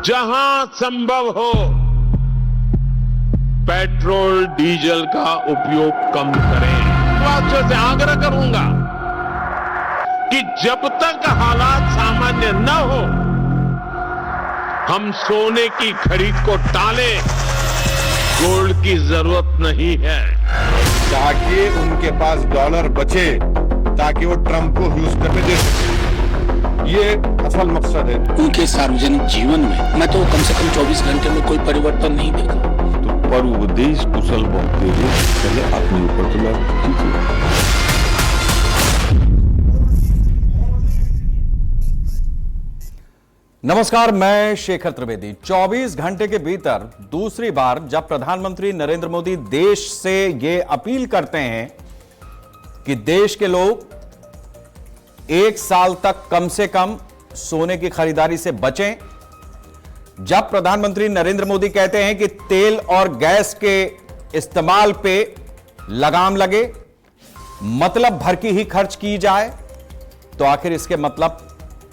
जहां संभव हो पेट्रोल डीजल का उपयोग कम करें। तो आपसे से आग्रह करूंगा कि जब तक हालात सामान्य न हो हम सोने की खरीद को टालें। गोल्ड की जरूरत नहीं है ताकि उनके पास डॉलर बचे, ताकि वो ट्रंप को यूज करने दे सके। ये असल मकसद है। उनके सार्वजनिक जीवन में मैं तो कम से कम 24 घंटे में कोई परिवर्तन नहीं देखा। तो पर उपदेश कुशल बनते हुए पहले अपने ऊपर तो लागू कीजिए। नमस्कार, मैं शेखर त्रिवेदी। 24 घंटे के भीतर दूसरी बार जब प्रधानमंत्री नरेंद्र मोदी देश से ये अपील करते हैं कि देश के लोग एक साल तक कम से कम सोने की खरीदारी से बचें, जब प्रधानमंत्री नरेंद्र मोदी कहते हैं कि तेल और गैस के इस्तेमाल पे लगाम लगे, मतलब भर की ही खर्च की जाए, तो आखिर इसके मतलब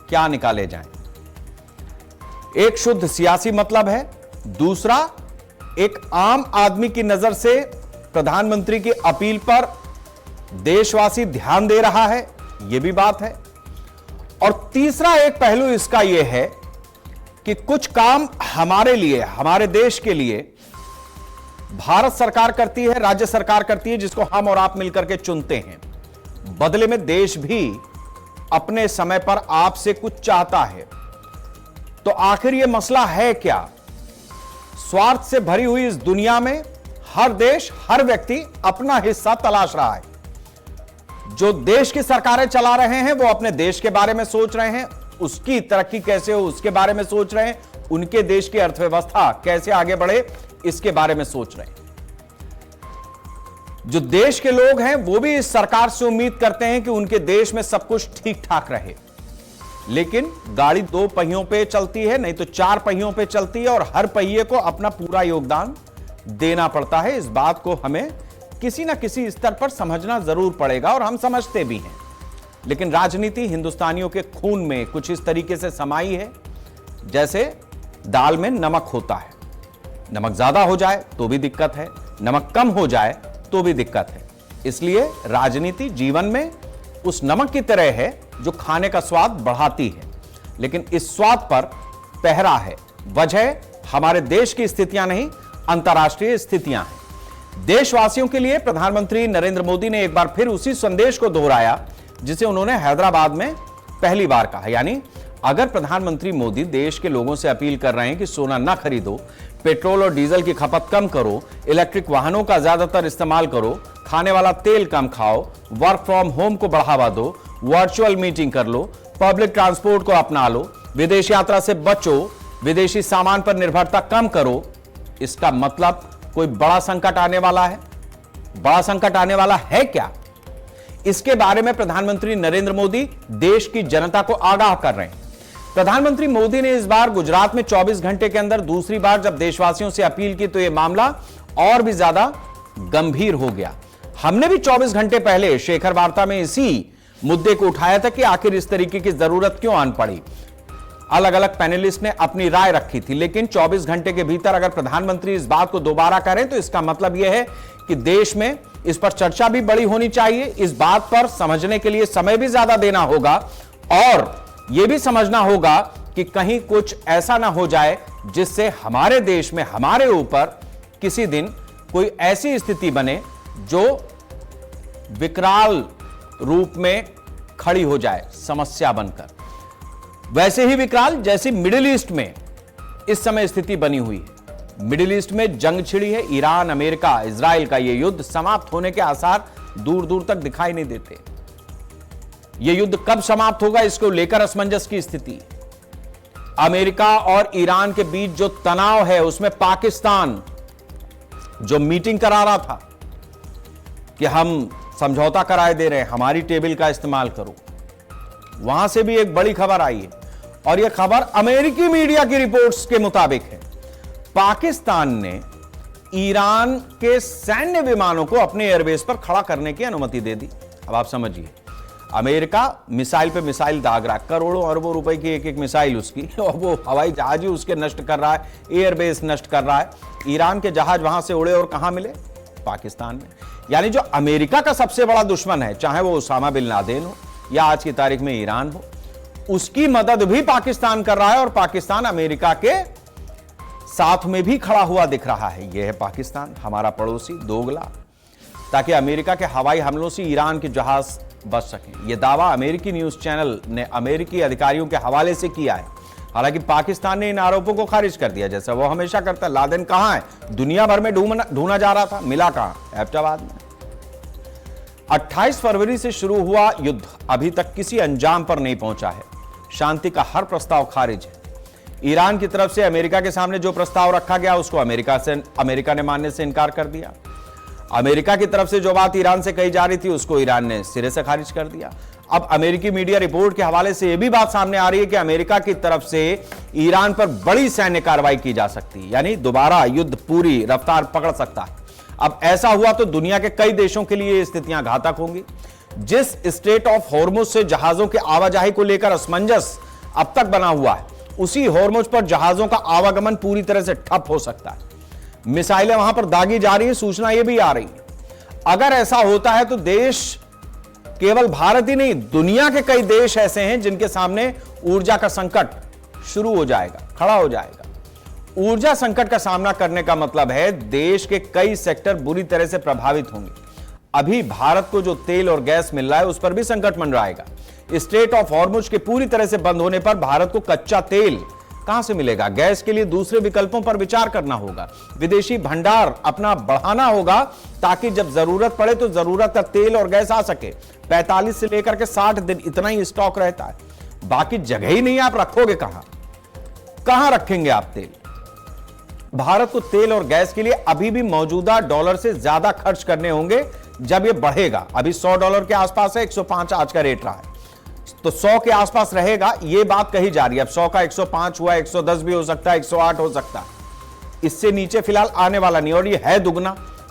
क्या निकाले जाएं? एक शुद्ध सियासी मतलब है, दूसरा एक आम आदमी की नजर से प्रधानमंत्री की अपील पर देशवासी ध्यान दे रहा है, यह भी बात है। और तीसरा एक पहलू इसका यह है कि कुछ काम हमारे लिए, हमारे देश के लिए भारत सरकार करती है, राज्य सरकार करती है, जिसको हम और आप मिलकर के चुनते हैं। बदले में देश भी अपने समय पर आपसे कुछ चाहता है। तो आखिर यह मसला है क्या? स्वार्थ से भरी हुई इस दुनिया में हर देश, हर व्यक्ति अपना हिस्सा तलाश रहा है। जो देश की सरकारें चला रहे हैं वो अपने देश के बारे में सोच रहे हैं, उसकी तरक्की कैसे हो उसके बारे में सोच रहे हैं, उनके देश की अर्थव्यवस्था कैसे आगे बढ़े इसके बारे में सोच रहे हैं। जो देश के लोग हैं वो भी इस सरकार से उम्मीद करते हैं कि उनके देश में सब कुछ ठीक ठाक रहे। लेकिन गाड़ी दो पहियों पे चलती है, नहीं तो चार पहियों पे चलती है, और हर पहिए को अपना पूरा योगदान देना पड़ता है। इस बात को हमें किसी ना किसी स्तर पर समझना जरूर पड़ेगा, और हम समझते भी हैं। लेकिन राजनीति हिंदुस्तानियों के खून में कुछ इस तरीके से समाई है जैसे दाल में नमक होता है। नमक ज्यादा हो जाए तो भी दिक्कत है, नमक कम हो जाए तो भी दिक्कत है। इसलिए राजनीति जीवन में उस नमक की तरह है जो खाने का स्वाद बढ़ाती है, लेकिन इस स्वाद पर पहरा है। वजह हमारे देश की स्थितियां नहीं, अंतर्राष्ट्रीय स्थितियां हैं। देशवासियों के लिए प्रधानमंत्री नरेंद्र मोदी ने एक बार फिर उसी संदेश को दोहराया जिसे उन्होंने हैदराबाद में पहली बार कहा। यानी अगर प्रधानमंत्री मोदी देश के लोगों से अपील कर रहे हैं कि सोना ना खरीदो, पेट्रोल और डीजल की खपत कम करो, इलेक्ट्रिक वाहनों का ज्यादातर इस्तेमाल करो, खाने वाला तेल कम खाओ, वर्क फ्रॉम होम को बढ़ावा दो, वर्चुअल मीटिंग कर लो, पब्लिक ट्रांसपोर्ट को अपना लो, विदेश यात्रा से बचो, विदेशी सामान पर निर्भरता कम करो, इसका मतलब कोई बड़ा संकट आने वाला है? बड़ा संकट आने वाला है क्या? इसके बारे में प्रधानमंत्री नरेंद्र मोदी देश की जनता को आगाह कर रहे हैं। प्रधानमंत्री मोदी ने इस बार गुजरात में 24 घंटे के अंदर दूसरी बार जब देशवासियों से अपील की तो यह मामला और भी ज्यादा गंभीर हो गया। हमने भी 24 घंटे पहले शेखर वार्ता में इसी मुद्दे को उठाया था कि आखिर इस तरीके की जरूरत क्यों आन पड़ी। अलग अलग पैनलिस्ट ने अपनी राय रखी थी, लेकिन 24 घंटे के भीतर अगर प्रधानमंत्री इस बात को दोबारा करें तो इसका मतलब यह है कि देश में इस पर चर्चा भी बड़ी होनी चाहिए। इस बात पर समझने के लिए समय भी ज्यादा देना होगा, और यह भी समझना होगा कि कहीं कुछ ऐसा ना हो जाए जिससे हमारे देश में, हमारे ऊपर किसी दिन कोई ऐसी स्थिति बने जो विकराल रूप में खड़ी हो जाए, समस्या बनकर। वैसे ही विकराल जैसी मिडिल ईस्ट में इस समय स्थिति बनी हुई है। मिडिल ईस्ट में जंग छिड़ी है। ईरान, अमेरिका, इजराइल का यह युद्ध समाप्त होने के आसार दूर दूर तक दिखाई नहीं देते। यह युद्ध कब समाप्त होगा इसको लेकर असमंजस की स्थिति। अमेरिका और ईरान के बीच जो तनाव है उसमें पाकिस्तान जो मीटिंग करा रहा था कि हम समझौता कराए दे रहे हैं, हमारी टेबल का इस्तेमाल करो, वहां से भी एक बड़ी खबर आई है, और यह खबर अमेरिकी मीडिया की रिपोर्ट्स के मुताबिक है। पाकिस्तान ने ईरान के सैन्य विमानों को अपने एयरबेस पर खड़ा करने की अनुमति दे दी। अब आप समझिए, अमेरिका मिसाइल पे मिसाइल दाग रहा है, करोड़ों अरबों रुपए की एक एक मिसाइल उसकी, और वो हवाई जहाज ही उसके नष्ट कर रहा है, एयरबेस नष्ट कर रहा है। ईरान के जहाज वहां से उड़े और कहां मिले? पाकिस्तान में। यानी जो अमेरिका का सबसे बड़ा दुश्मन है, चाहे वो उसामा बिन लादेन हो या आज की तारीख में ईरान हो, उसकी मदद भी पाकिस्तान कर रहा है और पाकिस्तान अमेरिका के साथ में भी खड़ा हुआ दिख रहा है। यह है पाकिस्तान, हमारा पड़ोसी दोगला, ताकि अमेरिका के हवाई हमलों से ईरान के जहाज बच सकें। यह दावा अमेरिकी न्यूज चैनल ने अमेरिकी अधिकारियों के हवाले से किया है। हालांकि पाकिस्तान ने इन आरोपों को खारिज कर दिया, जैसा वो हमेशा करता है। लादेन कहां है? दुनिया भर में ढूंढा जा रहा था, मिला कहां? एबटाबाद में। 28 फरवरी से शुरू हुआ युद्ध अभी तक किसी अंजाम पर नहीं पहुंचा है। शांति का हर प्रस्ताव खारिज है। ईरान की तरफ से अमेरिका के सामने जो प्रस्ताव रखा गया उसको अमेरिका ने मानने से इनकार कर दिया। अमेरिका की तरफ से जो बात ईरान से कही जा रही थी उसको ईरान ने सिरे से खारिज कर दिया। अब अमेरिकी मीडिया रिपोर्ट के हवाले से यह भी बात सामने आ रही है कि अमेरिका की तरफ से ईरान पर बड़ी सैन्य कार्रवाई की जा सकती है, यानी दोबारा युद्ध पूरी रफ्तार पकड़ सकता है। अब ऐसा हुआ तो दुनिया के कई देशों के लिए स्थितियां घातक होंगी। जिस स्ट्रेट ऑफ हॉर्मुज से जहाजों के आवाजाही को लेकर असमंजस अब तक बना हुआ है, उसी हॉर्मुज पर जहाजों का आवागमन पूरी तरह से ठप हो सकता है। मिसाइलें वहां पर दागी जा रही है, सूचना यह भी आ रही है। अगर ऐसा होता है तो देश, केवल भारत ही नहीं, दुनिया के कई देश ऐसे हैं जिनके सामने ऊर्जा का संकट शुरू हो जाएगा, खड़ा हो जाएगा। ऊर्जा संकट का सामना करने का मतलब है देश के कई सेक्टर बुरी तरह से प्रभावित होंगे। अभी भारत को जो तेल और गैस मिल रहा है उस पर भी संकट मंडराएगा। स्ट्रेट ऑफ हॉर्मुज के पूरी तरह से बंद होने पर भारत को कच्चा तेल कहां से मिलेगा? गैस के लिए दूसरे विकल्पों पर विचार करना होगा। विदेशी भंडार अपना बढ़ाना होगा ताकि जब जरूरत पड़े तो जरूरत का तेल और गैस आ सके। 45 से लेकर के 60 दिन इतना ही स्टॉक रहता है, बाकी जगह ही नहीं। आप रखोगे कहां रखेंगे आप तेल? भारत को तेल और गैस के लिए अभी भी मौजूदा डॉलर से ज्यादा खर्च करने होंगे जब यह बढ़ेगा। अभी $100 के आसपास है, 105 आज का रेट रहा है, तो 100 के आसपास रहेगा, यह बात कही जा रही है। अब 100 का 105 हुआ, 110 भी हो सकता है, 108 हो सकता है, इससे नीचे फिलहाल आने वाला नहीं। और यह है दुगना,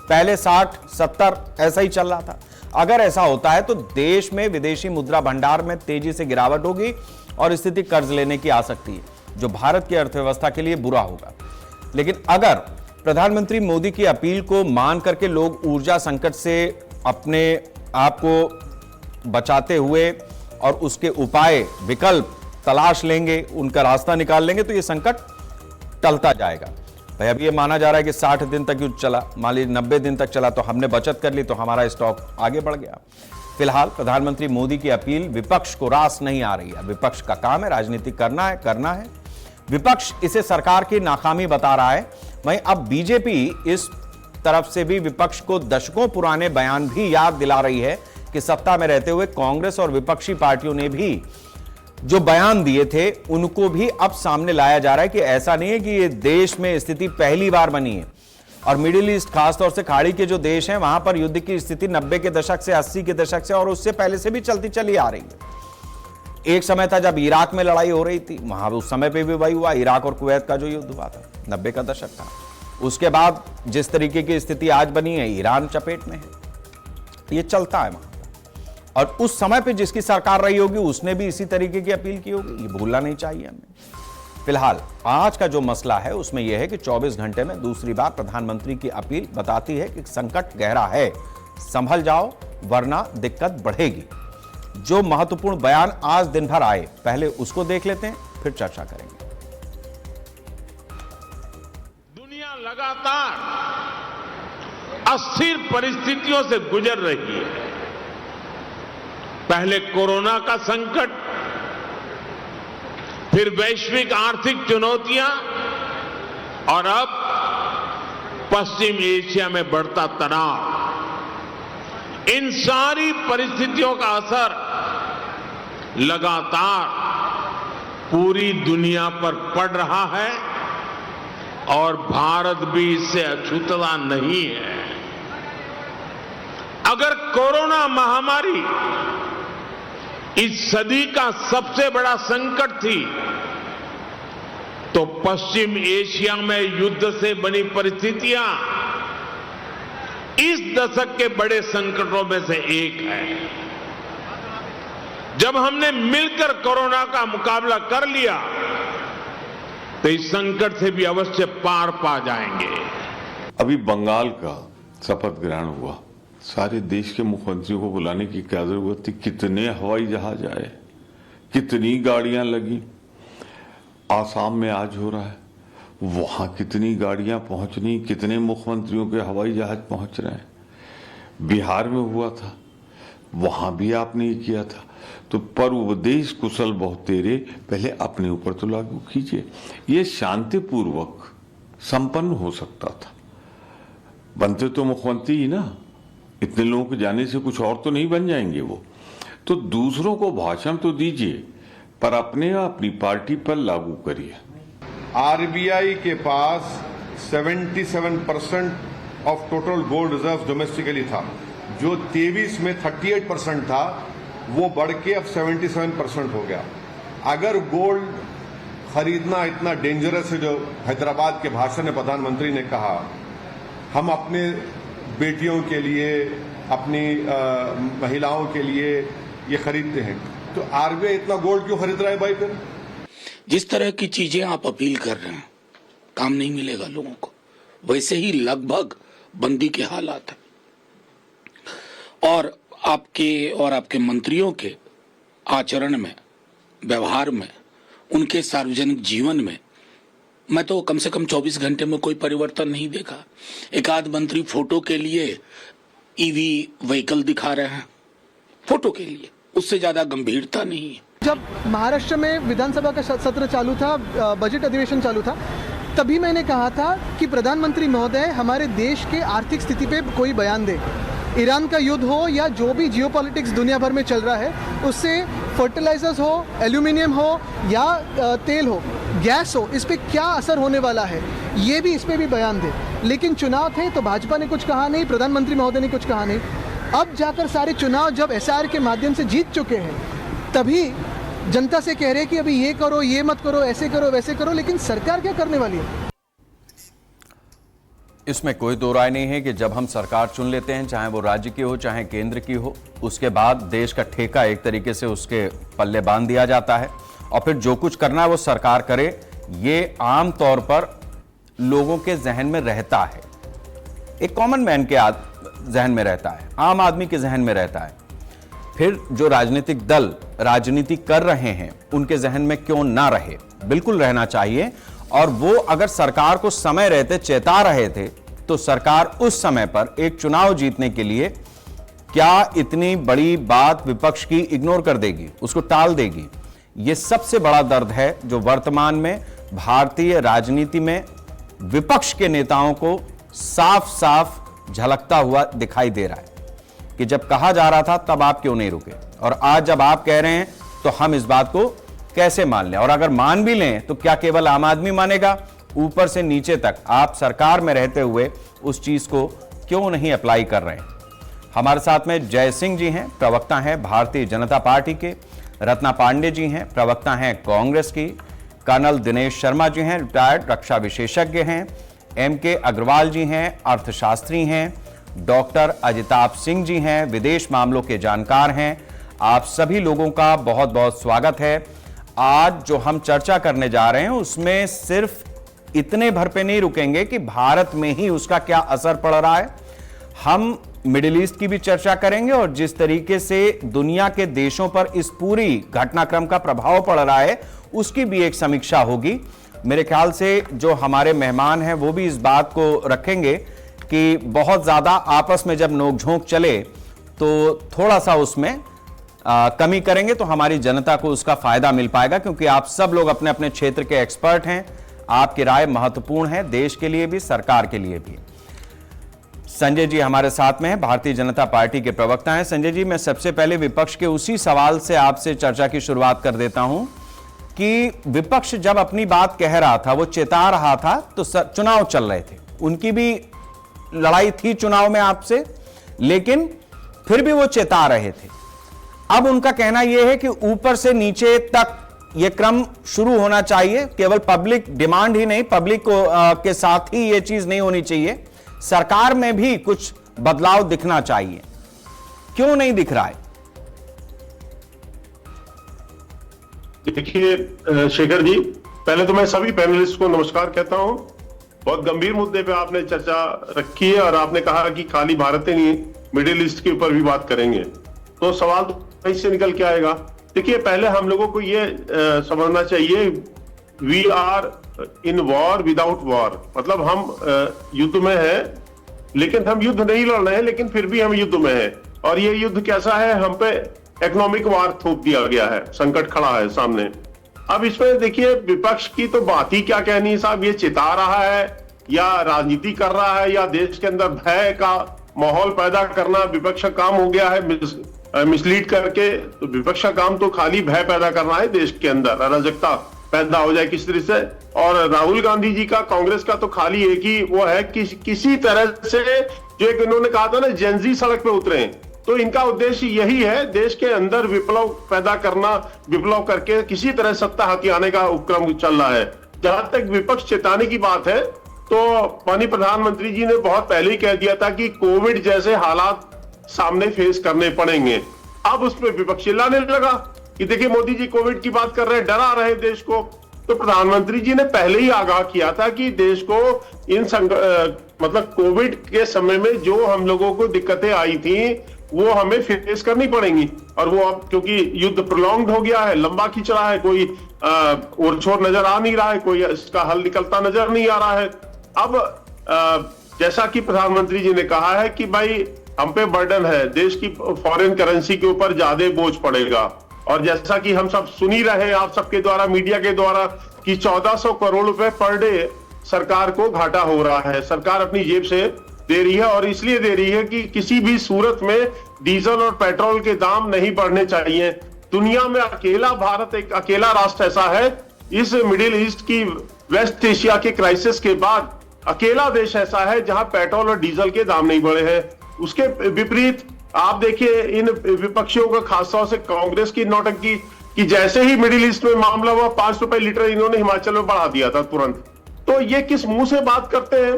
पहले 60, 70 ऐसा ही चल रहा था। अगर ऐसा होता है तो देश में विदेशी मुद्रा भंडार में तेजी से गिरावट होगी और स्थिति कर्ज लेने की आ सकती है, जो भारत की अर्थव्यवस्था के लिए बुरा होगा। लेकिन अगर प्रधानमंत्री मोदी की अपील को मान करके लोग ऊर्जा संकट से अपने आप को बचाते हुए और उसके उपाय, विकल्प तलाश लेंगे, उनका रास्ता निकाल लेंगे, तो यह संकट टलता जाएगा। भाई अभी ये माना जा रहा है कि 60 दिन तक युद्ध चला, मान लीजिए 90 दिन तक चला, तो हमने बचत कर ली तो हमारा स्टॉक आगे बढ़ गया। फिलहाल प्रधानमंत्री मोदी की अपील विपक्ष को रास नहीं आ रही है। विपक्ष का काम है राजनीति करना है। विपक्ष इसे सरकार की नाकामी बता रहा है। वहीं अब बीजेपी इस तरफ से भी विपक्ष को दशकों पुराने बयान भी याद दिला रही है कि सत्ता में रहते हुए कांग्रेस और विपक्षी पार्टियों ने भी जो बयान दिए थे उनको भी अब सामने लाया जा रहा है कि ऐसा नहीं है कि ये देश में स्थिति पहली बार बनी है। और मिडिल ईस्ट, खासतौर से खाड़ी के जो देश हैं, वहां पर युद्ध की स्थिति 90 के दशक से, 80 के दशक से और उससे पहले से भी चलती चली आ रही है। एक समय था जब इराक में लड़ाई हो रही थी, वहां उस समय पे भी वही हुआ, इराक और कुवैत का जो युद्ध हुआ था, 90 का दशक था। उसके बाद जिस तरीके की स्थिति आज बनी है, ईरान चपेट में है, ये चलता है वहां। और उस समय पे जिसकी सरकार रही होगी उसने भी इसी तरीके की अपील की होगी, ये भूलना नहीं चाहिए हमें। फिलहाल आज का जो मसला है उसमें यह है कि 24 घंटे में दूसरी बार प्रधानमंत्री की अपील बताती है कि संकट गहरा है, संभल जाओ वरना दिक्कत बढ़ेगी। जो महत्वपूर्ण बयान आज दिन भर आए, पहले उसको देख लेते हैं, फिर चर्चा करेंगे। दुनिया लगातार अस्थिर परिस्थितियों से गुजर रही है। पहले कोरोना का संकट, फिर वैश्विक आर्थिक चुनौतियां और अब पश्चिम एशिया में बढ़ता तनाव। इन सारी परिस्थितियों का असर लगातार पूरी दुनिया पर पड़ रहा है और भारत भी इससे अछूता नहीं है। अगर कोरोना महामारी इस सदी का सबसे बड़ा संकट थी, तो पश्चिम एशिया में युद्ध से बनी परिस्थितियां इस दशक के बड़े संकटों में से एक है। जब हमने मिलकर कोरोना का मुकाबला कर लिया तो इस संकट से भी अवश्य पार पा जाएंगे। अभी बंगाल का शपथ ग्रहण हुआ, सारे देश के मुख्यमंत्रियों को बुलाने की क्या जरूरत थी? कितने हवाई जहाज आए, कितनी गाड़ियां लगी। आसाम में आज हो रहा है, वहां कितनी गाड़ियां पहुंचनी, कितने मुख्यमंत्रियों के हवाई जहाज पहुंच रहे हैं। बिहार में हुआ था, वहां भी आपने ये किया था। तो पर उपदेश कुशल बहुत तेरे, पहले अपने ऊपर तो लागू कीजिए। ये शांतिपूर्वक संपन्न हो सकता था। बनते तो मुख्यमंत्री ही ना, इतने लोगों के जाने से कुछ और तो नहीं बन जाएंगे वो। तो दूसरों को भाषण तो दीजिए, पर अपने अपनी पार्टी पर लागू करिए। आरबीआई के पास 77% of total gold reserve domestically था, जो 23 में 38% था, वो बढ़ के अब 77% हो गया। अगर गोल्ड खरीदना इतना डेंजरस है, जो हैदराबाद के भाषण में प्रधानमंत्री ने कहा, हम अपने बेटियों के लिए, अपनी महिलाओं के लिए ये खरीदते हैं, तो आरबीआई इतना गोल्ड क्यों खरीद रहा है भाई? फिर जिस तरह की चीजें आप अपील कर रहे हैं, काम नहीं मिलेगा लोगों को। वैसे ही लगभग बंदी के हालात है और आपके मंत्रियों के आचरण में, व्यवहार में, उनके सार्वजनिक जीवन में मैं तो कम से कम 24 घंटे में कोई परिवर्तन नहीं देखा। एक आध मंत्री फोटो के लिए ईवी व्हीकल दिखा रहे हैं, फोटो के लिए, उससे ज्यादा गंभीरता नहीं है। जब महाराष्ट्र में विधानसभा का सत्र चालू था, बजट अधिवेशन चालू था, तभी मैंने कहा था कि प्रधानमंत्री महोदय हमारे देश के आर्थिक स्थिति पे कोई बयान दे। ईरान का युद्ध हो या जो भी जियोपॉलिटिक्स दुनिया भर में चल रहा है, उससे फर्टिलाइजर्स हो, एल्यूमिनियम हो या तेल हो, गैस हो, इस पे क्या असर होने वाला है, ये भी इस पे भी बयान दे। लेकिन चुनाव थे तो भाजपा ने कुछ कहा नहीं, प्रधानमंत्री महोदय ने कुछ कहा नहीं। अब जाकर सारे चुनाव जब एसआर के माध्यम से जीत चुके हैं, तभी जनता से कह रहे कि अभी ये करो, ये मत करो, ऐसे करो, वैसे करो, लेकिन सरकार क्या करने वाली है? इसमें कोई दो राय नहीं है कि जब हम सरकार चुन लेते हैं, चाहे वो राज्य की हो चाहे केंद्र की हो, उसके बाद देश का ठेका एक तरीके से उसके पल्ले बांध दिया जाता है और फिर जो कुछ करना है वो सरकार करे। ये आम तौर पर लोगों के जहन में रहता है, एक कॉमन मैन के जहन में रहता है, आम आदमी के जहन में रहता है। फिर जो राजनीतिक दल राजनीति कर रहे हैं उनके जहन में क्यों ना रहे, बिल्कुल रहना चाहिए। और वो अगर सरकार को समय रहते चेता रहे थे तो सरकार उस समय पर एक चुनाव जीतने के लिए क्या इतनी बड़ी बात विपक्ष की इग्नोर कर देगी, उसको टाल देगी? ये सबसे बड़ा दर्द है जो वर्तमान में भारतीय राजनीति में विपक्ष के नेताओं को साफ साफ झलकता हुआ दिखाई दे रहा है कि जब कहा जा रहा था तब आप क्यों नहीं रुके, और आज जब आप कह रहे हैं तो हम इस बात को कैसे मान लें? और अगर मान भी लें तो क्या केवल आम आदमी मानेगा? ऊपर से नीचे तक आप सरकार में रहते हुए उस चीज को क्यों नहीं अप्लाई कर रहे हैं? हमारे साथ में जय सिंह जी हैं, प्रवक्ता हैं भारतीय जनता पार्टी के। रत्ना पांडे जी हैं, प्रवक्ता हैं कांग्रेस की। कर्नल दिनेश शर्मा जी हैं, रिटायर्ड रक्षा विशेषज्ञ हैं। MK अग्रवाल जी हैं, अर्थशास्त्री हैं। डॉक्टर अजिताभ सिंह जी हैं, विदेश मामलों के जानकार हैं। आप सभी लोगों का बहुत बहुत स्वागत है। आज जो हम चर्चा करने जा रहे हैं उसमें सिर्फ इतने भर पे नहीं रुकेंगे कि भारत में ही उसका क्या असर पड़ रहा है, हम मिडिल ईस्ट की भी चर्चा करेंगे और जिस तरीके से दुनिया के देशों पर इस पूरी घटनाक्रम का प्रभाव पड़ रहा है उसकी भी एक समीक्षा होगी। मेरे ख्याल से जो हमारे मेहमान हैं वो भी इस बात को रखेंगे कि बहुत ज्यादा आपस में जब नोकझोंक चले तो थोड़ा सा उसमें कमी करेंगे तो हमारी जनता को उसका फायदा मिल पाएगा, क्योंकि आप सब लोग अपने अपने क्षेत्र के एक्सपर्ट हैं। आपकी राय महत्वपूर्ण है, देश के लिए भी, सरकार के लिए भी। संजय जी हमारे साथ में हैं, भारतीय जनता पार्टी के प्रवक्ता हैं। संजय जी, मैं सबसे पहले विपक्ष के उसी सवाल से आपसे चर्चा की शुरुआत कर देता हूं कि विपक्ष जब अपनी बात कह रहा था, वो चेता रहा था, तो चुनाव चल रहे थे, उनकी भी लड़ाई थी चुनाव में आपसे, लेकिन फिर भी वो चेता रहे थे। अब उनका कहना यह है कि ऊपर से नीचे तक यह क्रम शुरू होना चाहिए, केवल पब्लिक डिमांड ही नहीं, पब्लिक को के साथ ही यह चीज नहीं होनी चाहिए, सरकार में भी कुछ बदलाव दिखना चाहिए। क्यों नहीं दिख रहा है? देखिए शेखर जी, पहले तो मैं सभी पैनलिस्ट को नमस्कार कहता हूं। बहुत गंभीर मुद्दे पे आपने चर्चा रखी है और आपने कहा कि खाली भारत ही नहीं, मिडिल ईस्ट के ऊपर भी बात करेंगे, तो सवाल तो वहीं से निकल के आएगा। देखिए, पहले हम लोगों को ये समझना चाहिए, we are in war without war, मतलब हम युद्ध में हैं लेकिन हम युद्ध नहीं लड़ रहे हैं, लेकिन फिर भी हम युद्ध में हैं। और ये युद्ध कैसा है, हम पे इकोनॉमिक वार थोप दिया गया है, संकट खड़ा है सामने। अब इसमें देखिए, विपक्ष की तो बात ही क्या कहनी है साहब, ये चिता रहा है या राजनीति कर रहा है या देश के अंदर भय का माहौल पैदा करना विपक्ष का काम हो गया है, मिसलीड करके। तो विपक्ष का काम तो खाली भय पैदा करना है, देश के अंदर अराजकता पैदा हो जाए किस तरह से। और राहुल गांधी जी का, कांग्रेस का तो खाली एक ही वो है कि किसी तरह से, जो एक इन्होंने कहा था ना, जेनजी सड़क पे उतरे, तो इनका उद्देश्य यही है, देश के अंदर विप्लव पैदा करना, विप्लव करके किसी तरह सत्ता हथियाने का उपक्रम चल रहा है। जहां तक विपक्ष चेताने की बात है, तो माननीय प्रधानमंत्री जी ने बहुत पहले ही कह दिया था कि कोविड जैसे हालात सामने फेस करने पड़ेंगे। अब उसमें विपक्ष चिल्लाने लगा कि देखिए मोदी जी कोविड की बात कर रहे हैं, डरा रहे देश को। तो प्रधानमंत्री जी ने पहले ही आगाह किया था कि देश को इन मतलब कोविड के समय में जो हम लोगों को दिक्कतें आई थी वो हमें फेस करनी पड़ेंगी। और वो अब क्योंकि युद्ध प्रोलॉन्ग्ड हो गया है, लंबा खिंच रहा है, कोई और छोर नजर आ नहीं रहा है, कोई इसका हल निकलता नजर नहीं आ रहा है। अब जैसा कि प्रधानमंत्री जी ने कहा है कि भाई हम पे बर्डन है, देश की फॉरेन करेंसी के ऊपर ज्यादा बोझ पड़ेगा। और जैसा कि हम सब सुन ही रहे हैं आप सबके द्वारा, मीडिया के द्वारा, कि 1400 करोड़ रुपए पर डे सरकार को घाटा हो रहा है, सरकार अपनी जेब से दे रही है। और इसलिए दे रही है कि किसी भी सूरत में डीजल और पेट्रोल के दाम नहीं बढ़ने चाहिए। दुनिया में अकेला भारत एक अकेला राष्ट्र ऐसा है, इस मिडिल ईस्ट की, वेस्ट एशिया के क्राइसिस के बाद अकेला देश ऐसा है जहां पेट्रोल और डीजल के दाम नहीं बढ़े हैं। उसके विपरीत आप देखिए इन विपक्षियों का, खासतौर से कांग्रेस की नौटंकी, कि जैसे ही मिडिल ईस्ट में मामला हुआ 5 रुपए लीटर इन्होंने हिमाचल में बढ़ा दिया था तुरंत। तो ये किस मुंह से बात करते हैं।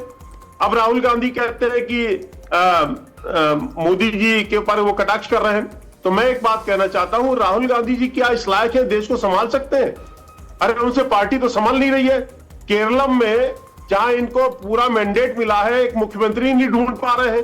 अब राहुल गांधी कहते हैं कि मोदी जी के ऊपर वो कटाक्ष कर रहे हैं। तो मैं एक बात कहना चाहता हूं, राहुल गांधी जी क्या इस लायक है, देश को संभाल सकते हैं? अरे उनसे पार्टी तो संभाल नहीं रही है। केरलम में जहां इनको पूरा मैंडेट मिला है, एक मुख्यमंत्री नहीं ढूंढ पा रहे हैं।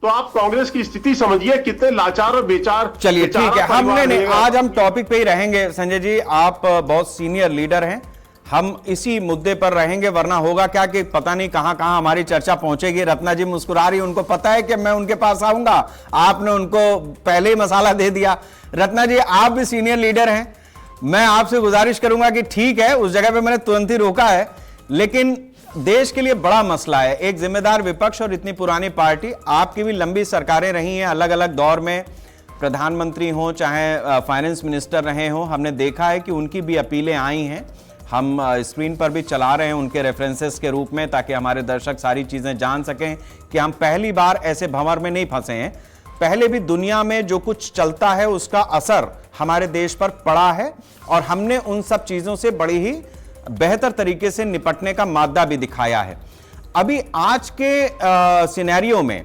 तो आप कांग्रेस की स्थिति समझिए, कितने लाचार और बेचार। चलिए ठीक है, हमने नहीं, आज हम टॉपिक पे ही रहेंगे। संजय जी, आप बहुत सीनियर लीडर हैं, हम इसी मुद्दे पर रहेंगे, वरना होगा क्या कि पता नहीं कहां कहां हमारी चर्चा पहुंचेगी। रत्ना जी मुस्कुरा रही, उनको पता है कि मैं उनके पास आऊंगा, आपने उनको पहले ही मसाला दे दिया। रत्ना जी, आप भी सीनियर लीडर हैं, मैं आपसे गुजारिश करूंगा कि ठीक है, उस जगह पे मैंने तुरंत ही रोका है, लेकिन देश के लिए बड़ा मसला है। एक जिम्मेदार विपक्ष और इतनी पुरानी पार्टी, आपकी भी लंबी सरकारें रही हैं, अलग अलग दौर में प्रधानमंत्री हो चाहे फाइनेंस मिनिस्टर रहे हो, हमने देखा है कि उनकी भी अपीलें आई हैं। हम स्क्रीन पर भी चला रहे हैं उनके रेफरेंसेस के रूप में, ताकि हमारे दर्शक सारी चीजें जान सकें कि हम पहली बार ऐसे भंवर में नहीं फंसे हैं। पहले भी दुनिया में जो कुछ चलता है उसका असर हमारे देश पर पड़ा है, और हमने उन सब चीजों से बड़ी ही बेहतर तरीके से निपटने का मादा भी दिखाया है। अभी आज के सिनेरियो में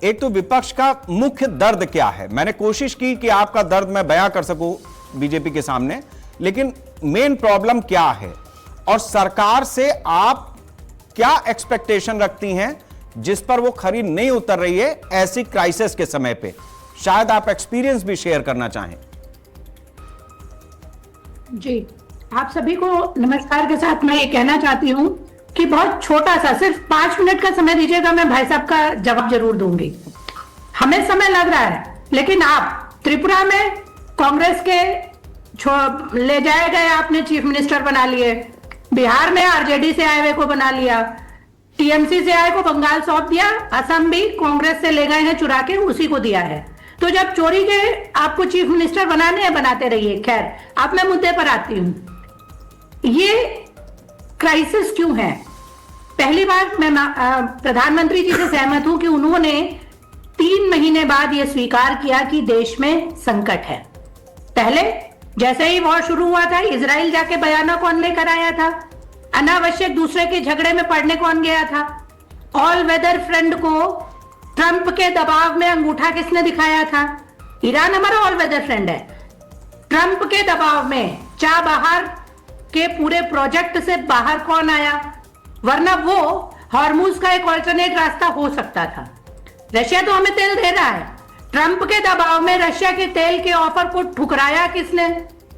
एक तो विपक्ष का मुख्य दर्द क्या है, मैंने कोशिश की कि आपका दर्द मैं बयां कर सकूं बीजेपी के सामने, लेकिन मेन प्रॉब्लम क्या है और सरकार से आप क्या एक्सपेक्टेशन रखती हैं जिस पर वो खरी नहीं उतर रही है ऐसी क्राइसिस के समय पे? शायद आप एक्सपीरियंस भी शेयर करना चाहें। जी, आप सभी को नमस्कार के साथ मैं ये कहना चाहती हूँ कि बहुत छोटा सा, सिर्फ 5 मिनट का समय दीजिएगा, मैं भाई साहब का जवाब जरूर दूंगी। हमें समय लग रहा है, लेकिन आप त्रिपुरा में कांग्रेस के ले जाए गए, आपने चीफ मिनिस्टर बना लिए, बिहार में आरजेडी से आए हुए को बना लिया, टीएमसी से आए को बंगाल सौंप दिया, असम भी कांग्रेस से ले गए हैं चुरा के, उसी को दिया है। तो जब चोरी के आपको चीफ मिनिस्टर बनाने हैं, बनाते रहिए। खैर, अब मैं मुद्दे पर आती हूं, ये क्राइसिस क्यों है? पहली बार मैं प्रधानमंत्री जी से सहमत हूं कि उन्होंने 3 महीने बाद यह स्वीकार किया कि देश में संकट है। पहले जैसे ही वॉर शुरू हुआ था, इजराइल जाके बयाना कौन लेकर आया था? अनावश्यक दूसरे के झगड़े में पड़ने कौन गया था? ऑल वेदर फ्रेंड को ट्रंप के दबाव में अंगूठा किसने दिखाया था? ईरान हमारा ऑल वेदर फ्रेंड है। ट्रंप के दबाव में चाबहार के पूरे प्रोजेक्ट से बाहर कौन आया? वरना वो हॉर्मुज का एक ऑल्टरनेट रास्ता हो सकता था। रशिया तो हमें तेल दे रहा है, ट्रंप के दबाव में रशिया के तेल के ऑफर को ठुकराया किसने?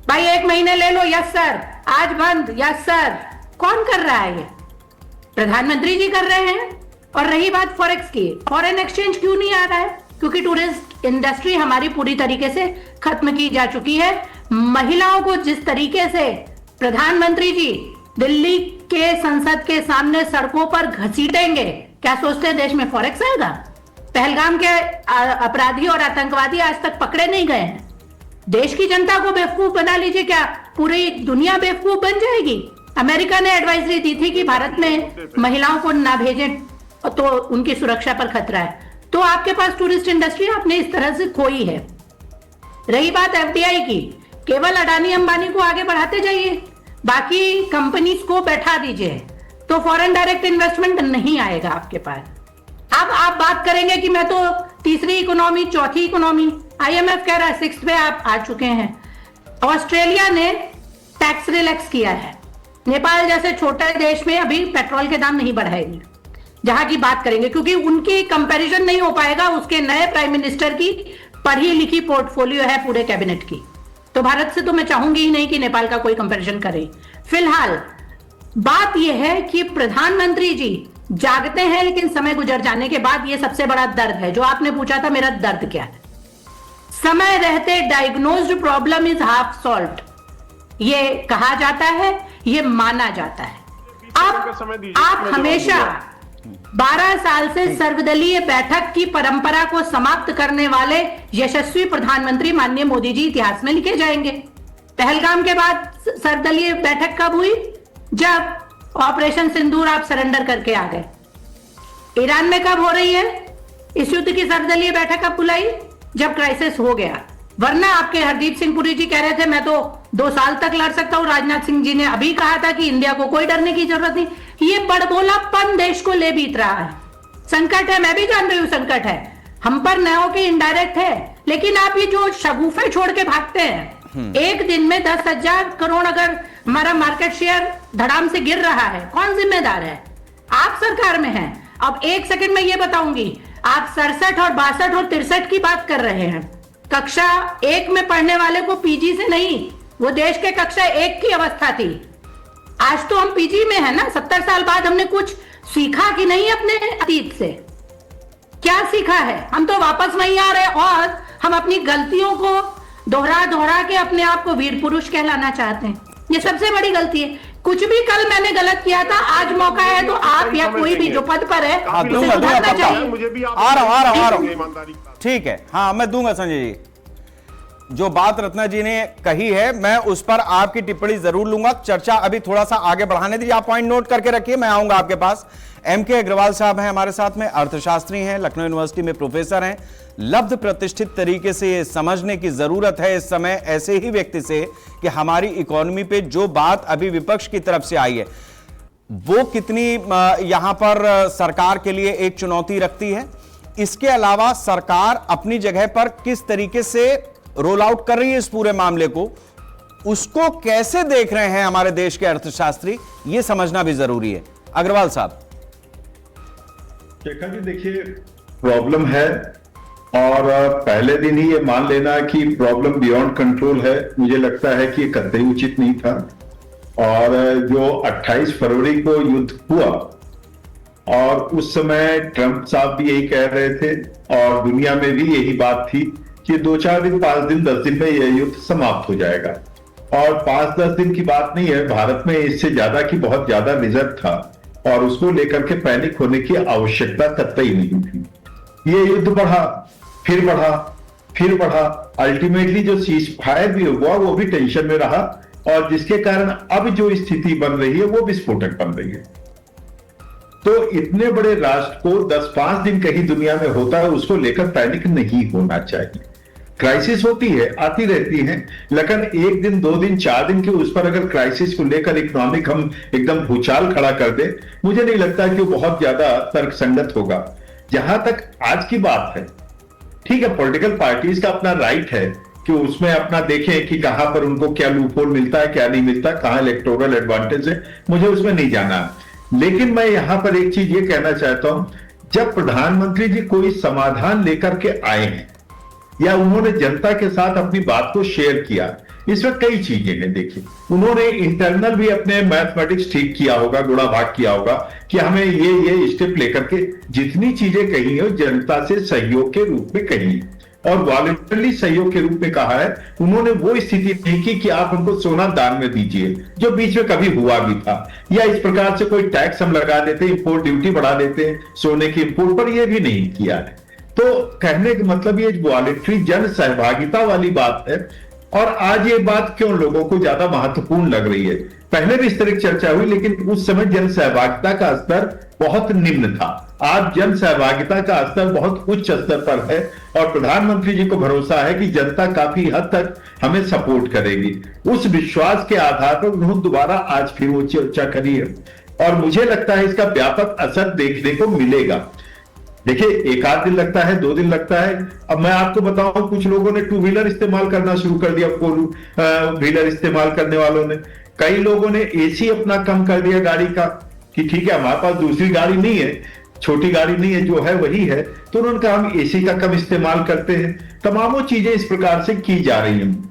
भाई 1 महीने ले लो, यस सर, आज बंद, यस सर। कौन कर रहा है ये? प्रधानमंत्री जी कर रहे हैं। और रही बात फॉरेक्स की, फॉरेन एक्सचेंज क्यों नहीं आ रहा है? क्योंकि टूरिस्ट इंडस्ट्री हमारी पूरी तरीके से खत्म की जा चुकी है। महिलाओं को जिस तरीके से प्रधानमंत्री जी दिल्ली के संसद के सामने सड़कों पर घसीटेंगे, क्या सोचते हैं देश में फॉरेक्स आएगा? पहलगाम के अपराधी और आतंकवादी आज तक पकड़े नहीं गए हैं। देश की जनता को बेवकूफ बना लीजिए, क्या पूरी दुनिया बेवकूफ बन जाएगी? अमेरिका ने एडवाइजरी दी थी कि भारत में महिलाओं को ना भेजें तो उनकी सुरक्षा पर खतरा है। तो आपके पास टूरिस्ट इंडस्ट्री आपने इस तरह से खोई है। रही बात एफडीआई की, केवल अडानी अंबानी को आगे बढ़ाते जाइए, बाकी कंपनीज को बैठा दीजिए, तो फॉरेन डायरेक्ट इन्वेस्टमेंट नहीं आएगा आपके पास। अब आप बात करेंगे कि मैं तो तीसरी इकोनॉमी, चौथी इकोनॉमी, आईएमएफ कह रहा है 6th पे आप आ चुके हैं। ऑस्ट्रेलिया ने टैक्स रिलैक्स किया है। नेपाल जैसे छोटे देश में अभी पेट्रोल के दाम नहीं बढ़ाएंगे, जहां की बात करेंगे, क्योंकि उनकी कंपैरिजन नहीं हो पाएगा उसके नए प्राइम मिनिस्टर की पढ़ी लिखी पोर्टफोलियो है पूरे कैबिनेट की। तो भारत से तो मैं चाहूंगी ही नहीं कि नेपाल का कोई कंपैरिजन करे। फिलहाल बात यह है कि प्रधानमंत्री जी जागते हैं, लेकिन समय गुजर जाने के बाद यह सबसे बड़ा दर्द है। जो आपने पूछा था मेरा दर्द क्या है, समय रहते diagnosed problem is half solved, ये कहा जाता है, ये माना जाता है। आप हमेशा 12 साल से सर्वदलीय बैठक की परंपरा को समाप्त करने वाले यशस्वी प्रधानमंत्री माननीय मोदी जी इतिहास में लिखे जाएंगे। पहलगाम के बाद सर्वदलीय बैठक कब हुई? जब ऑपरेशन सिंदूर आप सरेंडर करके आ गए। ईरान में कब हो रही है इस युद्ध की सर्वदलीय बैठक? कब बुलाई? जब क्राइसिस हो गया। वरना आपके हरदीप सिंह पुरी जी कह रहे थे मैं तो 2 साल तक लड़ सकता हूं। राजनाथ सिंह जी ने अभी कहा था कि इंडिया को कोई डरने की जरूरत नहीं। ये बड़बोलापन देश को ले बीत रहा है। संकट है, मैं भी जान रही हूं संकट है, हम पर न हो के इनडायरेक्ट है, लेकिन आप ये जो शगुफे छोड़ के भागते हैं, एक दिन में 10,000 करोड़ अगर हमारा मार्केट शेयर धड़ाम से गिर रहा है, कौन जिम्मेदार है? आप सरकार में हैं। अब 1 सेकंड में ये बताऊंगी, आप 67 और 62 और 63 की बात कर रहे हैं। कक्षा 1 में पढ़ने वाले को पीजी से नहीं, वो देश के कक्षा 1 की अवस्था थी। आज तो हम पीजी में है ना। 70 साल बाद हमने कुछ सीखा कि नहीं अपने अतीत से? क्या सीखा है? हम तो वापस नहीं आ रहे और हम अपनी गलतियों को दोहरा के अपने आप को वीर पुरुष कहलाना चाहते हैं। ये सबसे बड़ी गलती है। कुछ भी कल मैंने गलत किया था, आज मौका है तो आप या कोई भी जो पद पर है उसे सुधारना चाहिए। आ रहा हूं। ठीक है, हाँ मैं दूंगा संजय जी। जो बात रत्ना जी ने कही है मैं उस पर आपकी टिप्पणी जरूर लूंगा। चर्चा अभी थोड़ा सा आगे बढ़ाने दीजिए, आप पॉइंट नोट करके रखिए, मैं आऊंगा आपके पास। एमके अग्रवाल साहब हैं हमारे साथ में, अर्थशास्त्री हैं, लखनऊ यूनिवर्सिटी में प्रोफेसर हैं। लब्ध प्रतिष्ठित तरीके से ये समझने की जरूरत है इस समय ऐसे ही व्यक्ति से कि हमारी इकोनॉमी पे जो बात अभी विपक्ष की तरफ से आई है वो कितनी यहां पर सरकार के लिए एक चुनौती रखती है। इसके अलावा सरकार अपनी जगह पर किस तरीके से रोल आउट कर रही है इस पूरे मामले को, उसको कैसे देख रहे हैं हमारे देश के अर्थशास्त्री, यह समझना भी जरूरी है। अग्रवाल साहब। शेखर जी देखिए, प्रॉब्लम है और पहले दिन ही ये मान लेना कि प्रॉब्लम बियॉन्ड कंट्रोल है, मुझे लगता है कि ये कतई उचित नहीं था। और जो 28 फरवरी को युद्ध हुआ और उस समय ट्रंप साहब भी यही कह रहे थे और दुनिया में भी यही बात थी कि 2-4 दिन, 5 दिन, 10 दिन में यह युद्ध समाप्त हो जाएगा। और 5-10 दिन की बात नहीं है, भारत में इससे ज्यादा की बहुत ज्यादा रिजर्व था और उसको लेकर के पैनिक होने की आवश्यकता कतई नहीं थी। ये युद्ध बढ़ा, फिर बढ़ा, फिर बढ़ा, अल्टीमेटली जो सीज फायर भी हुआ वो भी टेंशन में रहा और जिसके कारण अब जो स्थिति बन रही है वो विस्फोटक बन रही है। तो इतने बड़े राष्ट्र को 10-5 दिन कहीं दुनिया में होता है, उसको लेकर पैनिक नहीं होना चाहिए। क्राइसिस होती है, आती रहती है, लेकिन 1 दिन, 2 दिन, 4 दिन के उस पर अगर क्राइसिस को लेकर इकोनॉमिक हम एकदम भूचाल खड़ा कर दे, मुझे नहीं लगता कि वो बहुत ज्यादा तर्कसंगत होगा। जहां तक आज की बात है, ठीक है, पॉलिटिकल पार्टीज का अपना राइट है कि उसमें अपना देखें कि कहां पर उनको क्या लूपहोल मिलता है, क्या नहीं मिलता, कहां इलेक्टोरल एडवांटेज है, मुझे उसमें नहीं जाना। लेकिन मैं यहां पर एक चीज ये कहना चाहता हूं, जब प्रधानमंत्री जी कोई समाधान लेकर के आए हैं या उन्होंने जनता के साथ अपनी बात को शेयर किया, इसमें कई चीजें हैं। देखिए, उन्होंने इंटरनल भी अपने मैथमेटिक्स ठीक किया होगा, गुणा भाग किया होगा कि हमें ये स्टेप लेकर के जितनी चीजें कही है जनता से सहयोग के रूप में कही और वॉलंटरली सहयोग के रूप में कहा है। उन्होंने वो स्थिति नहीं की कि आप हमको सोना दान में दीजिए, जो बीच में कभी हुआ भी था, या इस प्रकार से कोई टैक्स हम लगा देते, इंपोर्ट ड्यूटी बढ़ा देते सोने की इंपोर्ट पर, यह भी नहीं किया है। तो कहने का मतलब ये वॉलंटरी जन सहभागिता वाली बात है। और आज ये बात क्यों लोगों को ज्यादा महत्वपूर्ण लग रही है? पहले भी इस तरह की चर्चा हुई, लेकिन उस समय जन सहभागिता का स्तर बहुत निम्न था। आज जन सहभागिता का स्तर बहुत उच्च स्तर पर है और प्रधानमंत्री जी को भरोसा है कि जनता काफी हद तक हमें सपोर्ट करेगी। उस विश्वास के आधार पर उन्होंने दोबारा आज फिर वो चर्चा करी है और मुझे लगता है इसका व्यापक असर देखने को मिलेगा। देखिए, एक आध दिन लगता है, 2 दिन लगता है। अब मैं आपको बताऊं, कुछ लोगों ने 2 व्हीलर इस्तेमाल करना शुरू कर दिया, 4 व्हीलर इस्तेमाल करने वालों ने। कई लोगों ने एसी अपना कम कर दिया गाड़ी का कि ठीक है, हमारे पास दूसरी गाड़ी नहीं है, छोटी गाड़ी नहीं है, जो है वही है, तो उन्होंने कहा हम एसी का कम इस्तेमाल करते हैं। तमामों चीजें इस प्रकार से की जा रही हैं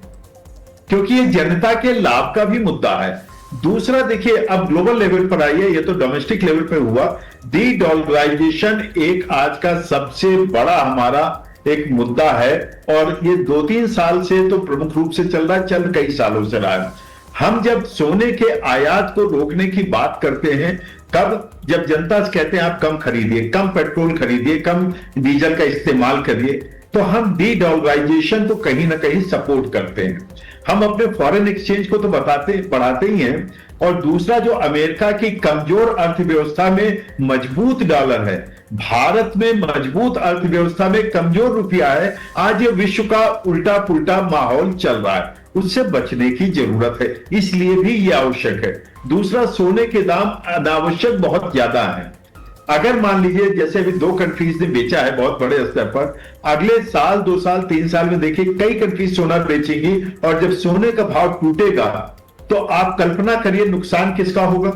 क्योंकि ये जनता के लाभ का भी मुद्दा है। दूसरा देखिए, अब ग्लोबल लेवल पर आई है, ये तो डोमेस्टिक लेवल पर हुआ। डी डॉलराइजेशन एक आज का सबसे बड़ा हमारा एक मुद्दा है और ये 2-3 साल से तो प्रमुख रूप से चल रहा है, चल कई सालों से रहा है। हम जब सोने के आयात को रोकने की बात करते हैं, कब? जब जनता से कहते हैं आप कम खरीदिए, कम पेट्रोल खरीदिए, कम डीजल का इस्तेमाल करिए, तो हम डी डॉलराइजेशन को कहीं ना कहीं सपोर्ट करते हैं। हम अपने फॉरेन एक्सचेंज को तो बढ़ाते ही हैं। और दूसरा, जो अमेरिका की कमजोर अर्थव्यवस्था में मजबूत डॉलर है, भारत में मजबूत अर्थव्यवस्था में कमजोर रुपया है, आज ये विश्व का उल्टा पुल्टा माहौल चल रहा है, उससे बचने की जरूरत है, इसलिए भी ये आवश्यक है। दूसरा, सोने के दाम अनावश्यक बहुत ज्यादा है। अगर मान लीजिए जैसे अभी 2 कंट्रीज ने बेचा है बहुत बड़े स्तर पर, अगले साल 2 साल 3 साल में देखिए कई कंट्रीज सोना बेचेंगी और जब सोने का भाव टूटेगा तो आप कल्पना करिए नुकसान किसका होगा?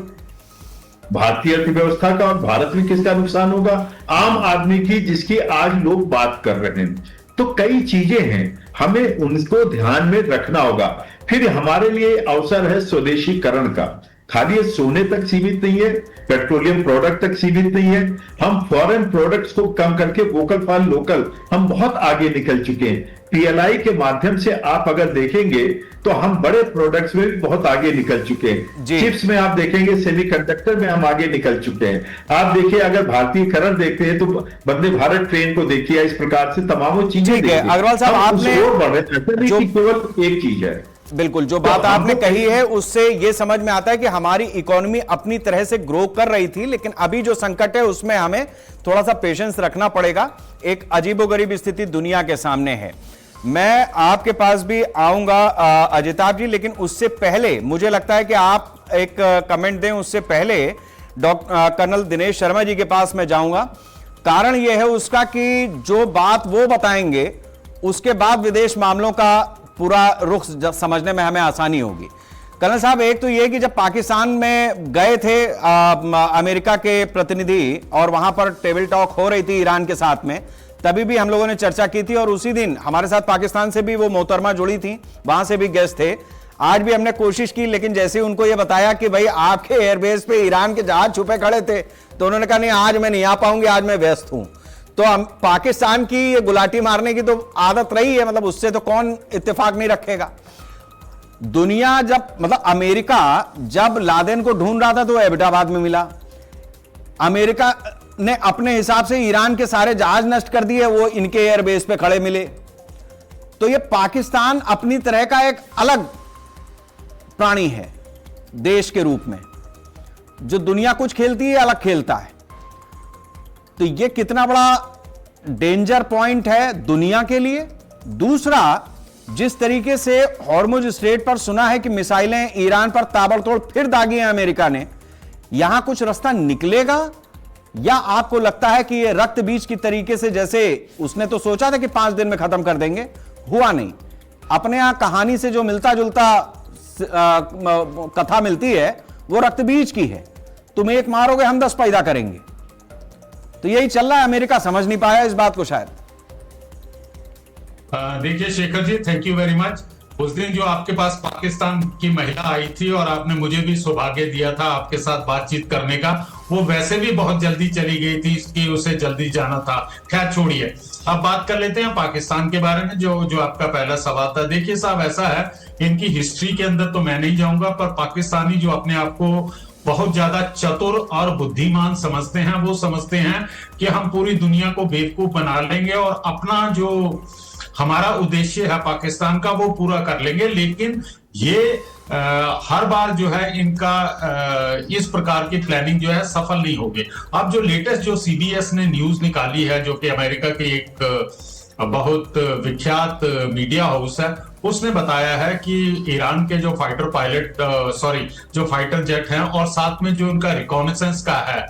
भारतीय अर्थव्यवस्था का। और भारत में किसका नुकसान होगा? आम आदमी की, जिसकी आज लोग बात कर रहे हैं। तो कई चीजें हैं, हमें उनको ध्यान में रखना होगा। फिर हमारे लिए अवसर है स्वदेशीकरण का। खाली सोने तक सीमित नहीं है, पेट्रोलियम प्रोडक्ट तक सीमित नहीं है। हम फॉरेन प्रोडक्ट्स को कम करके वोकल फॉर लोकल हम बहुत आगे निकल चुके हैं। पीएलआई के माध्यम से आप अगर देखेंगे तो हम बड़े प्रोडक्ट्स में भी बहुत आगे निकल चुके हैं। चिप्स में आप देखेंगे, सेमीकंडक्टर में हम आगे निकल चुके हैं। आप देखिए, अगर भारतीय खरन देखते हैं तो वंदे भारत ट्रेन को देखिए, इस प्रकार से तमाम चीजें देखिए। अग्रवाल साहब, आपने केवल एक चीज है, बिल्कुल जो बात आपने कही है उससे यह समझ में आता है कि हमारी इकोनॉमी अपनी तरह से ग्रो कर रही थी, लेकिन अभी जो संकट है उसमें हमें थोड़ा सा पेशेंस रखना पड़ेगा। एक अजीबोगरीब स्थिति दुनिया के सामने है। मैं आपके पास भी आऊंगा अजिताभ जी, लेकिन उससे पहले मुझे लगता है कि आप एक कमेंट दें। उससे पहले कर्नल दिनेश शर्मा जी के पास मैं जाऊंगा। कारण यह है उसका कि जो बात वो बताएंगे उसके बाद विदेश मामलों का पूरा रुख समझने में हमें आसानी होगी। कर्नल साहब, एक तो यह कि जब पाकिस्तान में गए थे अमेरिका के प्रतिनिधि और वहां पर टेबल टॉक हो रही थी ईरान के साथ में, तभी भी हम लोगों ने चर्चा की थी और उसी दिन हमारे साथ पाकिस्तान से भी वो मोहतरमा जुड़ी थी, वहां से भी गेस्ट थे। आज भी हमने कोशिश की, लेकिन जैसे ही उनको ये बताया कि भाई आपके एयरबेस पे ईरान के जहाज छुपे खड़े थे, तो उन्होंने कहा नहीं, आज मैं नहीं आ पाऊंगी, आज मैं व्यस्त हूं। तो हम पाकिस्तान की ये गुलाटी मारने की तो आदत रही है, मतलब उससे तो कौन इत्तेफाक नहीं रखेगा। दुनिया जब, मतलब अमेरिका जब लादेन को ढूंढ रहा था तो एबटाबाद में मिला। अमेरिका ने अपने हिसाब से ईरान के सारे जहाज नष्ट कर दिए, वो इनके एयरबेस पे खड़े मिले। तो ये पाकिस्तान अपनी तरह का एक अलग प्राणी है देश के रूप में, जो दुनिया कुछ खेलती है अलग खेलता है। तो ये कितना बड़ा डेंजर पॉइंट है दुनिया के लिए। दूसरा, जिस तरीके से हॉर्मुज स्ट्रेट पर सुना है कि मिसाइलें ईरान पर ताबड़तोड़ फिर दागी हैं अमेरिका ने, यहां कुछ रास्ता निकलेगा या आपको लगता है कि ये रक्त बीज की तरीके से, जैसे उसने तो सोचा था कि 5 दिन में खत्म कर देंगे, हुआ नहीं, अपने यहां कहानी से जो मिलता जुलता कथा मिलती है वो रक्तबीज की है, तुम एक मारोगे हम 10 पैदा करेंगे। तो यही चल रहा है, अमेरिका समझ नहीं पाया इस बात को शायद। देखिए Shekhar ji, thank you very much. उस दिन जो आपके पास पाकिस्तान की महिला आई थी और आपने मुझे भी सौभाग्य दिया था आपके साथ बातचीत करने का, वो वैसे भी बहुत जल्दी चली गई थी, इसकी उसे जल्दी जाना था। खैर छोड़िए, अब बात कर लेते हैं पाकिस्तान के बारे में, जो आपका पहला सवाल था। देखिए साहब, ऐसा है, इनकी हिस्ट्री के अंदर तो मैं नहीं जाऊंगा, पर पाकिस्तानी जो अपने आप को बहुत ज्यादा चतुर और बुद्धिमान समझते हैं, वो समझते हैं कि हम पूरी दुनिया को बेवकूफ बना लेंगे और अपना जो हमारा उद्देश्य है पाकिस्तान का वो पूरा कर लेंगे। लेकिन ये हर बार जो है इनका इस प्रकार की प्लानिंग जो है सफल नहीं होगी। अब जो लेटेस्ट जो CBS ने न्यूज निकाली है, जो कि अमेरिका के एक बहुत विख्यात मीडिया हाउस है, उसने बताया है कि ईरान के जो फाइटर जेट हैं और साथ में जो उनका रिकॉनेसेंस का है,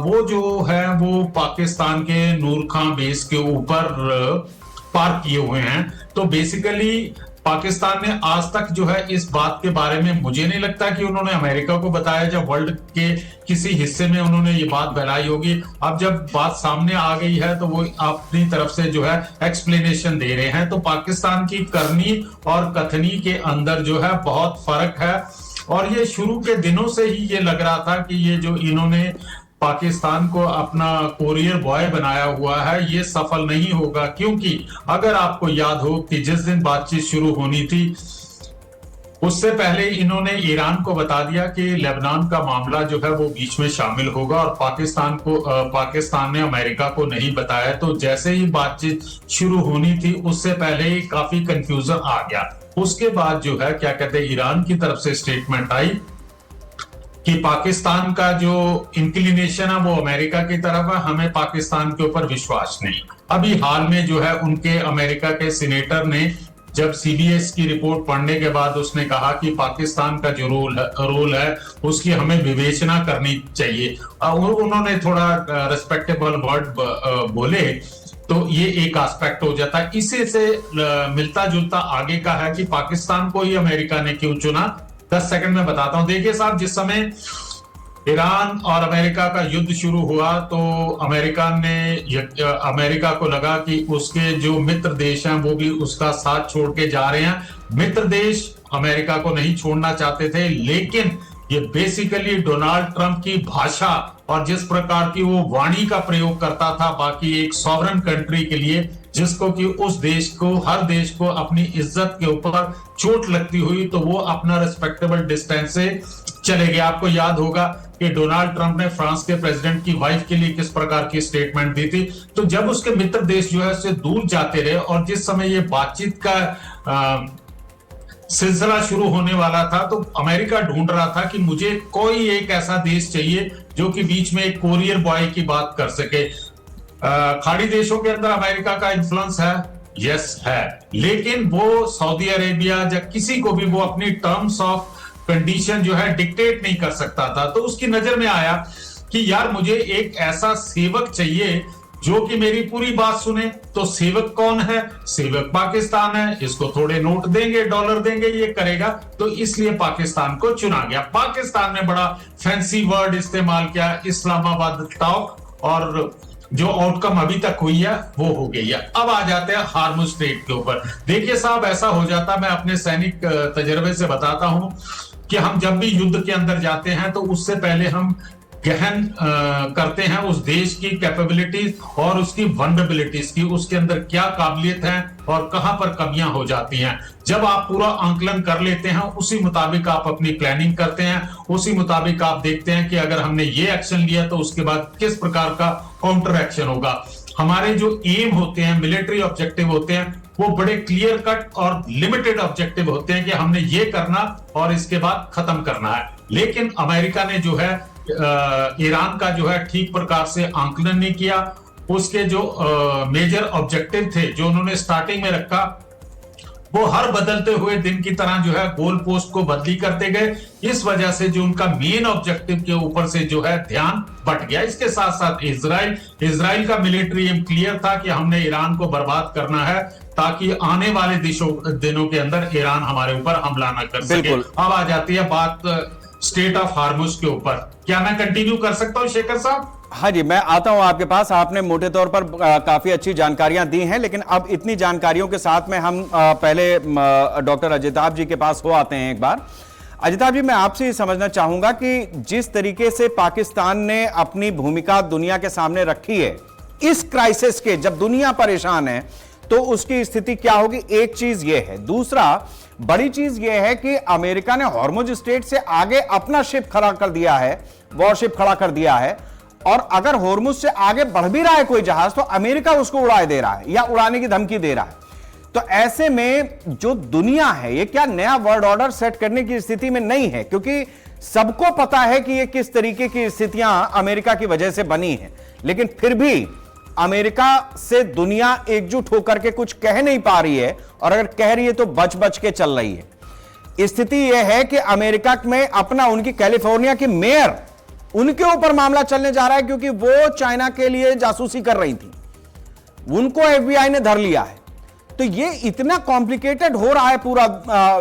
वो जो है वो पाकिस्तान के नूर खां बेस के ऊपर पार्क किए हुए हैं। तो बेसिकली पाकिस्तान ने आज तक जो है इस बात के बारे में, मुझे नहीं लगता कि उन्होंने अमेरिका को बताया, जब वर्ल्ड के किसी हिस्से में उन्होंने ये बात फैलाई होगी। अब जब बात सामने आ गई है तो वो अपनी तरफ से जो है एक्सप्लेनेशन दे रहे हैं। तो पाकिस्तान की करनी और कथनी के अंदर जो है बहुत फर्क है, और ये शुरू के दिनों से ही ये लग रहा था कि ये जो इन्होंने पाकिस्तान को अपना कोरियर बॉय बनाया हुआ है, ये सफल नहीं होगा। क्योंकि अगर आपको याद हो कि जिस दिन बातचीत शुरू होनी थी, उससे पहले इन्होंने ईरान को बता दिया कि लेबनान का मामला जो है वो बीच में शामिल होगा, और पाकिस्तान ने अमेरिका को नहीं बताया। तो जैसे ही बातचीत शुरू होनी थी, उससे पहले ही काफी कंफ्यूजन आ गया। उसके बाद जो है क्या कहते हैं, ईरान की तरफ से स्टेटमेंट आई कि पाकिस्तान का जो इंक्लिनेशन है वो अमेरिका की तरफ है, हमें पाकिस्तान के ऊपर विश्वास नहीं। अभी हाल में जो है उनके अमेरिका के सीनेटर ने जब CBS की रिपोर्ट पढ़ने के बाद उसने कहा कि पाकिस्तान का जो रोल है उसकी हमें विवेचना करनी चाहिए। और उन्होंने थोड़ा रेस्पेक्टेबल वर्ड बोले, तो ये एक एस्पेक्ट हो जाता है। इसी से मिलता जुलता आगे का है कि पाकिस्तान को ही अमेरिका ने क्यों चुना। 10 सेकंड में बताता हूं। देखिए साहब, जिस समय ईरान और अमेरिका का युद्ध शुरू हुआ तो अमेरिका को लगा कि उसके जो मित्र देश हैं वो भी उसका साथ छोड़ के जा रहे हैं। मित्र देश अमेरिका को नहीं छोड़ना चाहते थे, लेकिन ये बेसिकली डोनाल्ड ट्रंप की भाषा और जिस प्रकार की वो वाणी का प्रयोग करता था बाकी एक सॉवरन कंट्री के लिए, जिसको कि उस देश को, हर देश को अपनी इज्जत के ऊपर चोट लगती हुई, तो वो अपना रिस्पेक्टेबल डिस्टेंस से चले गए। आपको याद होगा कि डोनाल्ड ट्रंप ने फ्रांस के प्रेसिडेंट की वाइफ के लिए किस प्रकार की स्टेटमेंट दी थी। तो जब उसके मित्र देश जो है उससे दूर जाते रहे, और जिस समय ये बातचीत का सिलसिला शुरू होने वाला था, तो अमेरिका ढूंढ रहा था कि मुझे कोई एक ऐसा देश चाहिए जो कि बीच में एक कोरियर बॉय की बात कर सके। खाड़ी देशों के अंदर अमेरिका का इन्फ्लुएंस है, यस है, लेकिन वो सऊदी अरेबिया या किसी को भी वो अपनी टर्म्स ऑफ कंडीशन जो है डिक्टेट नहीं कर सकता था। तो उसकी नजर में आया कि यार मुझे एक ऐसा सेवक चाहिए जो कि मेरी पूरी बात सुने। तो सेवक कौन है? सेवक पाकिस्तान है। इसको थोड़े नोट देंगे, डॉलर देंगे, ये करेगा। तो इसलिए पाकिस्तान को चुना गया। पाकिस्तान ने बड़ा फैंसी वर्ड इस्तेमाल किया, इस्लामाबाद टॉक, और जो आउटकम अभी तक हुई है वो हो गई है। अब आ जाते हैं हार्मुज स्ट्रेट के ऊपर। देखिए साहब, ऐसा हो जाता, मैं अपने सैनिक तजर्बे से बताता हूं कि हम जब भी युद्ध के अंदर जाते हैं तो उससे पहले हम गहन करते हैं उस देश की कैपेबिलिटीज और उसकी वल्नरेबिलिटीज की, उसके अंदर क्या काबिलियत है और कहां पर कमियां हो जाती हैं। जब आप पूरा आंकलन कर लेते हैं, उसी मुताबिक आप अपनी प्लानिंग करते हैं, उसी मुताबिक आप देखते हैं कि अगर हमने ये एक्शन लिया तो उसके बाद किस प्रकार का काउंटर एक्शन होगा। हमारे जो एम होते हैं, मिलिट्री ऑब्जेक्टिव होते हैं, वो बड़े क्लियर कट और लिमिटेड ऑब्जेक्टिव होते हैं कि हमने ये करना और इसके बाद खत्म करना है। लेकिन अमेरिका ने जो है ईरान का जो है ठीक प्रकार से आंकलन नहीं किया। उसके जो मेजर ऑब्जेक्टिव थे जो उन्होंने स्टार्टिंग में रखा, वो हर बदलते हुए दिन की तरह जो है गोल पोस्ट को बदली करते गए। इस वजह से जो उनका मेन ऑब्जेक्टिव के ऊपर से जो है ध्यान बट गया। इसके साथ साथ इजराइल का मिलिट्री एम क्लियर था कि हमने ईरान को बर्बाद करना है ताकि आने वाले दिनों के अंदर ईरान हमारे ऊपर हमला न कर सके। अब आ जाती है बात स्टेट ऑफ हार्मुज के ऊपर। क्या मैं कंटिन्यू कर सकता हूं शेखर साहब? हाँ जी, मैं आता हूं आपके पास। आपने मोटे तौर पर काफी अच्छी जानकारियां दी हैं, लेकिन अब इतनी जानकारियों के साथ में हम पहले डॉक्टर अजिताभ जी के पास हो आते हैं एक बार। अजिताभ जी, मैं आपसे ये समझना चाहूंगा कि जिस तरीके से पाकिस्तान ने अपनी भूमिका दुनिया के सामने रखी है इस क्राइसिस के, जब दुनिया परेशान है तो उसकी स्थिति क्या होगी, एक चीज ये है। दूसरा बड़ी चीज ये है कि अमेरिका ने हॉर्मुज स्ट्रेट से आगे अपना शिप खड़ा कर दिया है, वॉरशिप खड़ा कर दिया है, और अगर हॉर्मुज से आगे बढ़ भी रहा है कोई जहाज तो अमेरिका उसको उड़ा दे रहा है या उड़ाने की धमकी दे रहा है। तो ऐसे में जो दुनिया है ये क्या नया वर्ल्ड ऑर्डर सेट करने की स्थिति में नहीं है, क्योंकि सबको पता है कि ये किस तरीके की स्थितियां अमेरिका की वजह से बनी है, लेकिन फिर भी अमेरिका से दुनिया एकजुट होकर के कुछ कह नहीं पा रही है, और अगर कह रही है तो बच बच के चल रही है। स्थिति यह है कि अमेरिका में अपना, उनकी कैलिफोर्निया की मेयर, उनके ऊपर मामला चलने जा रहा है क्योंकि वो चाइना के लिए जासूसी कर रही थी, उनको एफबीआई ने धर लिया है। तो ये इतना कॉम्प्लिकेटेड हो रहा है पूरा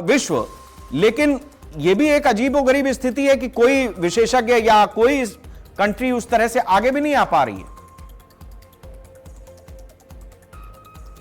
विश्व, लेकिन ये भी एक अजीबोगरीब स्थिति है कि कोई विशेषज्ञ या कोई कंट्री उस तरह से आगे भी नहीं आ पा रही है।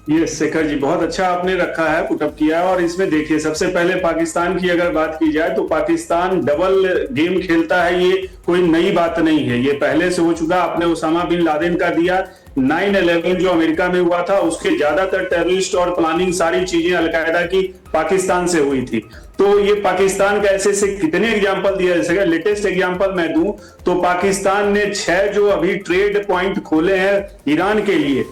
ये शेखर जी बहुत अच्छा आपने रखा है, पुटअप किया है। और इसमें देखिए, सबसे पहले पाकिस्तान की अगर बात की जाए तो पाकिस्तान डबल गेम खेलता है, ये कोई नई बात नहीं है, ये पहले से हो चुका। आपने उसामा बिन लादेन का दिया, 9/11 जो अमेरिका में हुआ था उसके ज्यादातर टेररिस्ट और प्लानिंग सारी चीजें अलकायदा की पाकिस्तान से हुई थी। तो ये पाकिस्तान का ऐसे से कितने एग्जाम्पल दिया जा सके। लेटेस्ट एग्जाम्पल मैं दूं तो पाकिस्तान ने 6 जो अभी ट्रेड पॉइंट खोले हैं ईरान के लिए,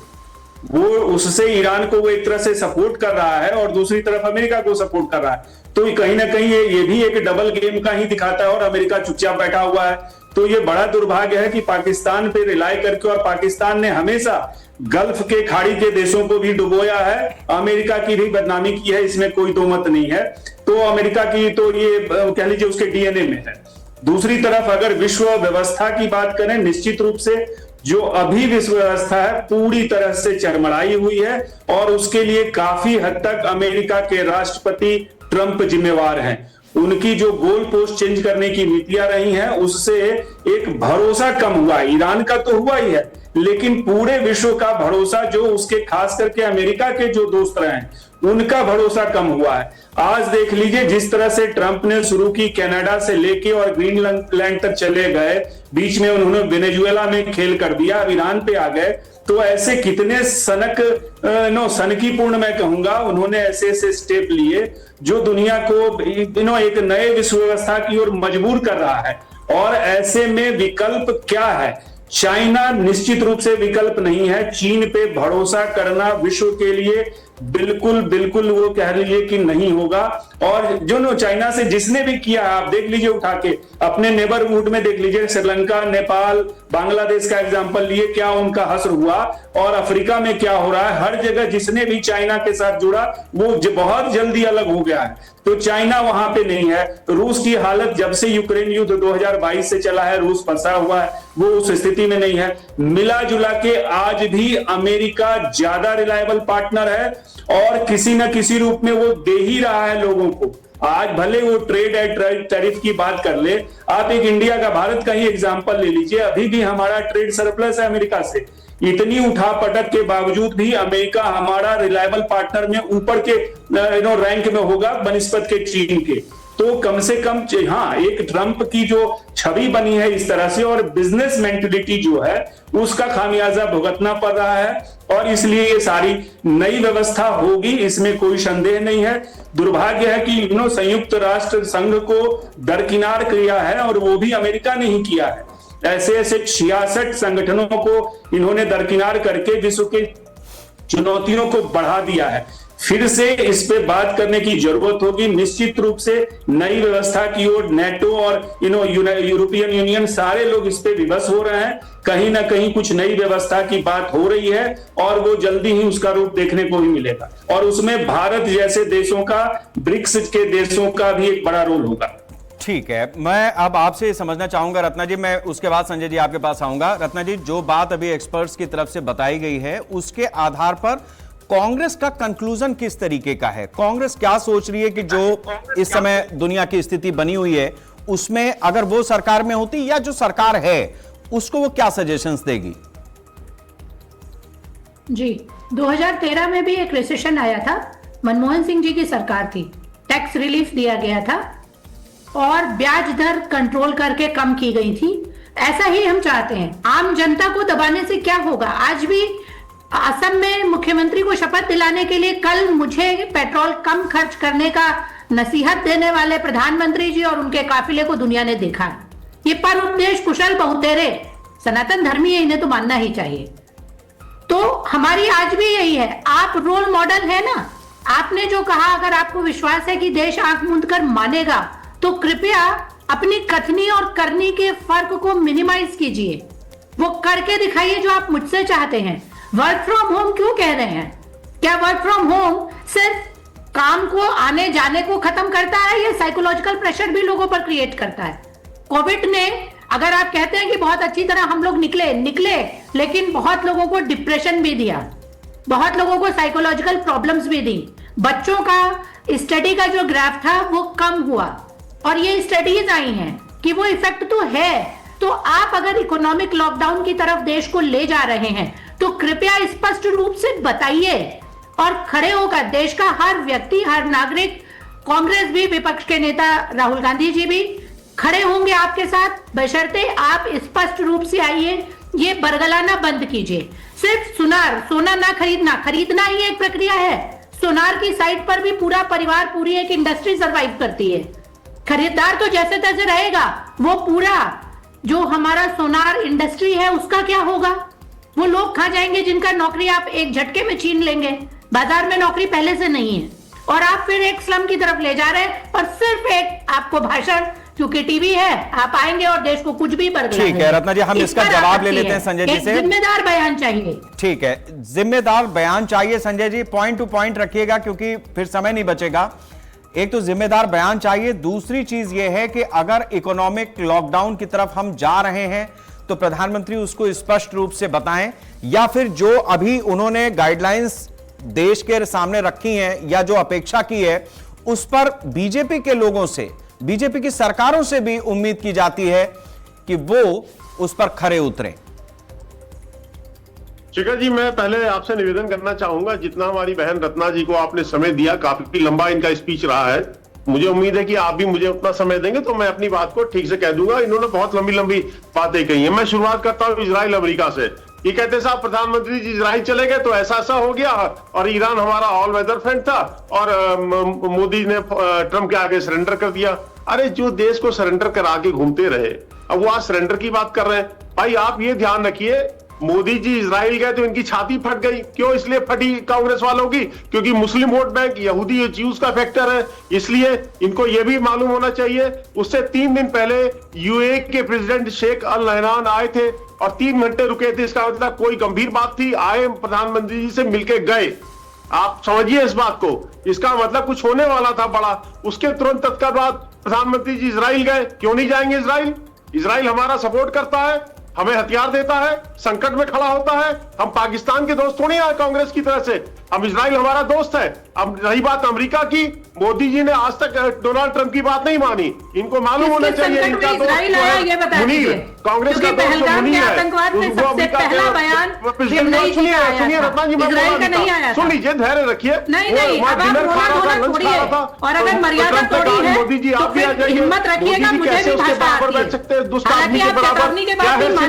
वो उससे ईरान को वो एक तरह से सपोर्ट कर रहा है और दूसरी तरफ अमेरिका को सपोर्ट कर रहा है। तो कहीं ना कहीं ये भी एक डबल गेम का ही दिखाता है और अमेरिका चुपचाप बैठा हुआ है। तो ये बड़ा दुर्भाग्य है कि पाकिस्तान पे रिलाई करके, और पाकिस्तान ने हमेशा गल्फ के खाड़ी के देशों को भी डुबोया है, अमेरिका की भी बदनामी की है, इसमें कोई दो मत नहीं है। तो अमेरिका की तो ये कह लीजिए उसके डीएनए में है। दूसरी तरफ अगर विश्व व्यवस्था की बात करें, निश्चित रूप से जो अभी विश्व व्यवस्था है पूरी तरह से चरमराई हुई है, और उसके लिए काफी हद तक अमेरिका के राष्ट्रपति ट्रंप जिम्मेवार हैं। उनकी जो गोल पोस्ट चेंज करने की नीतियां रही हैं उससे एक भरोसा कम हुआ। ईरान का तो हुआ ही है, लेकिन पूरे विश्व का भरोसा, जो उसके खास करके अमेरिका के जो दोस्त रहे हैं उनका भरोसा कम हुआ है। आज देख लीजिए जिस तरह से ट्रंप ने शुरू की, कनाडा से लेके और ग्रीनलैंड तक चले गए, बीच में उन्होंने वेनेजुएला में खेल कर दिया, अब ईरान पे आ गए। तो ऐसे कितने सनकीपूर्ण मैं कहूंगा उन्होंने ऐसे ऐसे स्टेप लिए जो दुनिया को एक नए विश्व व्यवस्था की ओर मजबूर कर रहा है। और ऐसे में विकल्प क्या है? चाइना निश्चित रूप से विकल्प नहीं है। चीन पे भरोसा करना विश्व के लिए बिल्कुल वो कह लीजिए कि नहीं होगा। और जो चाइना से जिसने भी किया, आप देख लीजिए उठा के अपने नेबरहुड में देख लीजिए, श्रीलंका, नेपाल, बांग्लादेश का एग्जांपल लिए, क्या उनका हश्र हुआ, और अफ्रीका में क्या हो रहा है। हर जगह जिसने भी चाइना के साथ जुड़ा वो बहुत जल्दी अलग हो गया है। तो चाइना वहां पे नहीं है। रूस की हालत जब से यूक्रेन युद्ध 2022 से चला है, रूस फंसा हुआ है, वो उस स्थिति में नहीं है। मिला जुला के आज भी अमेरिका ज्यादा रिलायबल पार्टनर है और किसी न किसी रूप में वो दे ही रहा है लोगों को। आज भले वो ट्रेड एंड टैरिफ की बात कर ले, आप एक इंडिया का, भारत का ही एग्जांपल ले लीजिए, अभी भी हमारा ट्रेड सरप्लस है अमेरिका से। इतनी उठा पटक के बावजूद भी अमेरिका हमारा रिलायबल पार्टनर में ऊपर के रैंक में होगा बनिस्बत के चीन के। तो कम से कम हाँ, एक ट्रंप की जो छवि बनी है इस तरह से, और बिजनेस मेंटेलिटी जो है उसका खामियाजा भुगतना पड़ रहा है, और इसलिए ये सारी नई व्यवस्था होगी, इसमें कोई संदेह नहीं है। दुर्भाग्य है कि संयुक्त राष्ट्र संघ को दरकिनार किया है, और वो भी अमेरिका ने ही किया है। ऐसे ऐसे 66 संगठनों को इन्होंने दरकिनार करके विश्व की चुनौतियों को बढ़ा दिया है। फिर से इस पे बात करने की जरूरत होगी। निश्चित रूप से नई व्यवस्था की ओर नेटो और यूरोपियन यूनियन सारे लोग इस पे विवश हो रहे हैं। कहीं ना कहीं कुछ नई व्यवस्था की बात हो रही है और वो जल्दी ही उसका रूप देखने को ही मिलेगा और उसमें भारत जैसे देशों का, ब्रिक्स के देशों का भी एक बड़ा रोल होगा। ठीक है, मैं अब आपसे समझना चाहूंगा रत्ना जी, मैं उसके बाद संजय जी आपके पास आऊंगा। रत्ना जी, जो बात अभी एक्सपर्ट्स की तरफ से बताई गई है उसके आधार पर कांग्रेस का कंक्लूजन किस तरीके का है? कांग्रेस क्या सोच रही है कि जो इस समय दुनिया की स्थिति बनी हुई है उसमें अगर वो सरकार में होती या जो सरकार है उसको वो क्या सजेशंस देगी? जी, 2013 में भी एक रिसेशन आया था, मनमोहन सिंह जी की सरकार थी, टैक्स रिलीफ दिया गया था और ब्याज दर कंट्रोल करके कम की गई थी। ऐसा ही हम चाहते हैं। आम जनता को दबाने से क्या होगा? आज भी असम में मुख्यमंत्री को शपथ दिलाने के लिए कल मुझे पेट्रोल कम खर्च करने का नसीहत देने वाले प्रधानमंत्री जी और उनके काफिले को दुनिया ने देखा। ये परोपदेश कुशल बहुतेरे सनातन धर्मी है, इन्हें तो मानना ही चाहिए। तो हमारी आज भी यही है, आप रोल मॉडल है ना। आपने जो कहा, अगर आपको विश्वास है कि देश आंख मूंद कर मानेगा तो कृपया अपनी कथनी और करनी के फर्क को मिनिमाइज कीजिए, वो करके दिखाइए जो आप मुझसे चाहते हैं। वर्क फ्रॉम होम क्यों कह रहे हैं? क्या वर्क फ्रॉम होम सिर्फ काम को आने जाने को खत्म करता है या साइकोलॉजिकल प्रेशर भी लोगों पर क्रिएट करता है? कोविड ने, अगर आप कहते हैं कि बहुत अच्छी तरह हम लोग निकले, लेकिन बहुत लोगों को डिप्रेशन भी दिया, बहुत लोगों को साइकोलॉजिकल प्रॉब्लम्स भी दी। बच्चों का स्टडी का जो ग्राफ था वो कम हुआ और ये स्टडीज आई हैं कि वो इफेक्ट तो है। तो आप अगर इकोनॉमिक लॉकडाउन की तरफ देश को ले जा रहे हैं तो कृपया स्पष्ट रूप से बताइए और खड़े होकर देश का हर व्यक्ति, हर नागरिक, कांग्रेस भी, विपक्ष के नेता राहुल गांधी जी भी खड़े होंगे आपके साथ, बशर्ते आप स्पष्ट रूप से आइए, ये बरगलाना बंद कीजिए। सिर्फ सोना ना खरीदना ही एक प्रक्रिया है। सोनार की साइट पर भी पूरा परिवार, पूरी एक इंडस्ट्री सरवाइव करती है। खरीदार तो जैसे तैसे रहेगा, वो पूरा जो हमारा सोनार इंडस्ट्री है उसका क्या होगा? वो लोग खा जाएंगे जिनका नौकरी आप एक झटके में छीन लेंगे। बाजार में नौकरी पहले से नहीं है और आप फिर एक स्लम की तरफ ले जा रहे हैं और सिर्फ एक आपको भाषण, क्योंकि टीवी है, आप आएंगे और देश को कुछ भी बदला। ठीक है रत्ना जी, हम इसका जवाब ले लेते हैं संजय जी से। जिम्मेदार बयान चाहिए। ठीक है, जिम्मेदार बयान चाहिए Sanjay ji, point two point रखिएगा क्योंकि फिर समय नहीं बचेगा। एक तो जिम्मेदार बयान चाहिए, दूसरी चीज यह है कि अगर इकोनॉमिक लॉकडाउन की तरफ हम जा रहे हैं तो प्रधानमंत्री उसको स्पष्ट रूप से बताएं, या फिर जो अभी उन्होंने गाइडलाइंस देश के सामने रखी हैं या जो अपेक्षा की है उस पर बीजेपी के लोगों से, बीजेपी की सरकारों से भी उम्मीद की जाती है कि वो उस पर खरे उतरे। शिखर जी, मैं पहले आपसे निवेदन करना चाहूंगा, जितना हमारी बहन रत्ना जी को आपने समय दिया, काफी लंबा इनका स्पीच रहा है, मुझे उम्मीद है कि आप भी मुझे उतना समय देंगे तो मैं अपनी बात को ठीक से कह दूंगा। इन्होंने बहुत लंबी लंबी बातें कही हैं। मैं शुरुआत करता हूं इजराइल अमेरिका से। ये कहते साहब प्रधानमंत्री जी इजराइल चले गए तो ऐसा हो गया और ईरान हमारा ऑल वेदर फ्रेंड था और मोदी ने ट्रंप के आगे सरेंडर कर दिया। अरे जो देश को सरेंडर करा के घूमते रहे, अब वो आज सरेंडर की बात कर रहे हैं। भाई आप ये ध्यान रखिए, मोदी जी इजराइल गए तो इनकी छाती फट गई। क्यों इसलिए फटी कांग्रेस वालों की? क्योंकि मुस्लिम वोट बैंक, यहूदी ज्यूज का फैक्टर है, इसलिए इनको यह भी मालूम होना चाहिए। उससे 3 दिन पहले यूएई के प्रेसिडेंट शेख अल नहयान आए थे और 3 घंटे रुके थे। इसका मतलब कोई गंभीर बात थी, आए प्रधानमंत्री जी से मिलके गए। आप समझिए इस बात को, इसका मतलब कुछ होने वाला था बड़ा। उसके तुरंत तत्काल बाद प्रधानमंत्री जी इजराइल गए। क्यों नहीं जाएंगे इजराइल? इजराइल हमारा सपोर्ट करता है, हमें हथियार देता है, संकट में खड़ा होता है। हम पाकिस्तान के दोस्त थोड़ी हैं कांग्रेस की तरह से, हम इजराइल हमारा दोस्त है। अब रही बात अमेरिका की, मोदी जी ने आज तक डोनाल्ड ट्रंप की बात नहीं मानी। इनको मालूम होना चाहिए इनका दोस्त मुनीर, कांग्रेस का दोस्त मुनीर है। सुनिए रत्ना जी, सुन लीजिए, धैर्य रखिए। डिनर खा रहा था, लंच खा रहा था, और अगर मर्यादा तोड़ी है मोदी जी आप भी आ जाइए। हिम्मत रखिएगा, मुझे भी भाषा आती बैठ सकते हैं दुष्ट है। आदमी के बराबर।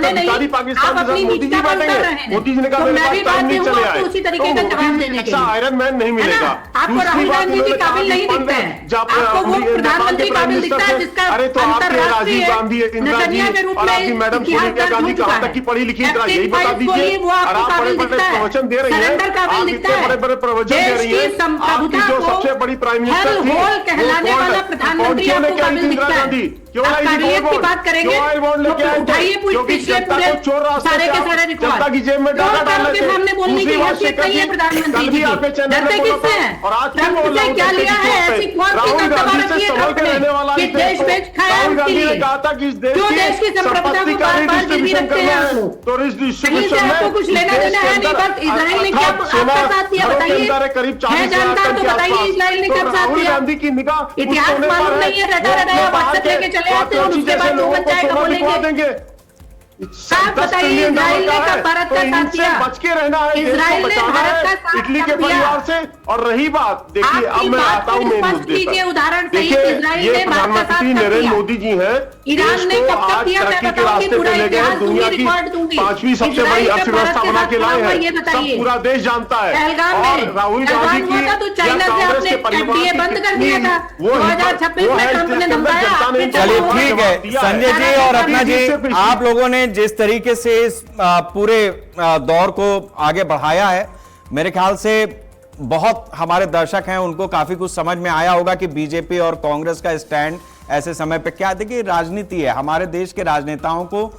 पाकिस्तान मोदी जी बैठेंगे, मोदी जी ने कहा मेरे पास टाइम नहीं चले आए, उसी तरीके का जवाब देने के लिए आयरन मैन नहीं मिलेगा। आपको राहुल गांधी जी काबिल नहीं दिखते हैं, आपको वो प्रधानमंत्री काबिल दिखता है जिसका अरे तो आपके राजीव गांधी, इंदिरा जी के रूप और आपकी में मैडम सोनिया गांधी कहां तक की पढ़ी लिखी, यही बता दीजिए। वो आपको आप काबिल बड़े-बड़े दिखता है? प्रवचन दे रही हैं, सरेंडर काबिल आप दिखता इतने है? बड़े-बड़े प्रवचन दे देश रही की हैं, आपकी संप्रभुता जो को सबसे बड़ी प्राइम मिनिस्टर हेल थी, होल कहलाने वो वाला कौन- प्रधानमंत्री क्यों आपको लेके आई काबिल थी इंदिरा दिखता गांधी? है? क्यों आप आई थी काबिलियत की गोल्ड बात करेंगे क्यों आई बॉन्ड लेके तो आए थे? उठाइए क्योंकि पिछले जनता पूरे को चोर रास्ते सारे से के आप सारे जनता की जेब में रिकॉर्ड डाका डाल के रहे थे। सामने बोलने की दूसरी बात हैसियत नहीं है शेखर जी, प्रधानमंत्री कल भी जी आपके की। चैनल डरते पे बोला किससे था, हैं? और आज भी ट्रंप बोल रहा से हूं क्या जनता लिया की है? चोट पे। ऐसी कौन सी राहुल दबदबा गांधी से रखी है संभल ट्रंप के रहने वाला ने कि इस देश देश को। बेच खाया राहुल उसके गांधी ने लिए? कहा था कि इस देश जो देश की संप्रभुता संपत्ति को का बार-बार गिरवी redistribution रखते करना हैं है। आप लोग। तो कहीं से redistribution आपको में कुछ लेना देश देना के है नहीं, अंदर बस इजराइल ने क्या अर्थात सोना आपका साथ दिया घरों के बताइए? अंदर है करीब है 40,000 जानता टन तो के बताइए आसपास। इजराइल ने तो कब साथ राहुल दिया? गांधी की निगाह उस इतिहास सोने मालूम पर नहीं है, रटा वो रटा अपने व्हाट्सएप बाहर लेके के चले आते हैं और पात्रों उसके बाद जैसे जो लोगों मन को चाहेगा सोना दिखवा बोलेंगे। देंगे। साफ बताइए इजराइल ने कब भारत का साथ दिया? बच के रहना है, देश को इजराइल ने बचाना भारत है का साथ इटली के कब दिया? परिवार से। और रही बात, देखिए अब आपकी मैं बात आता हूं को मेन स्पष्ट मुद्दे कीजिए, पर। उदाहरण सहित देखिए इजराइल ये ने भारत का साथ प्रधानमंत्री कब नरेंद्र दिया? मोदी जी हैं, ईरान देश ने को कब तक आज दिया? मैं तरक्की के बताऊंगी, रास्ते पूरा पे ले गए, इतिहास दुनिया दूंगी, की रिकॉर्ड दूंगी। 5वीं सबसे बड़ी इजराइल कब अर्थव्यवस्था भारत के बना साथ के खड़ा लाए हुआ, हैं। ये सब बताइए। पूरा देश जानता है। पहलगाम और में राहुल पहलगाम गांधी हुआ की था तो या चाइना से कांग्रेस आपने के परिवार एफडीए की बंद कर कितनी दिया था। वो हिम्मत, 2026 वो में है ट्रंप देश ने के अंदर धमकाया, जनता ने आपने इनको चलिए जवाब ठीक दिया। है संजय जी और रत्ना जी, आप लोगों ने जिस तरीके से इस पूरे दौर को आगे बढ़ाया है, मेरे ख्याल से बहुत हमारे दर्शक हैं उनको काफी कुछ समझ में आया होगा कि बीजेपी और कांग्रेस का स्टैंड ऐसे समय पे क्या। देखिए राजनीति है, हमारे देश के राजनेताओं को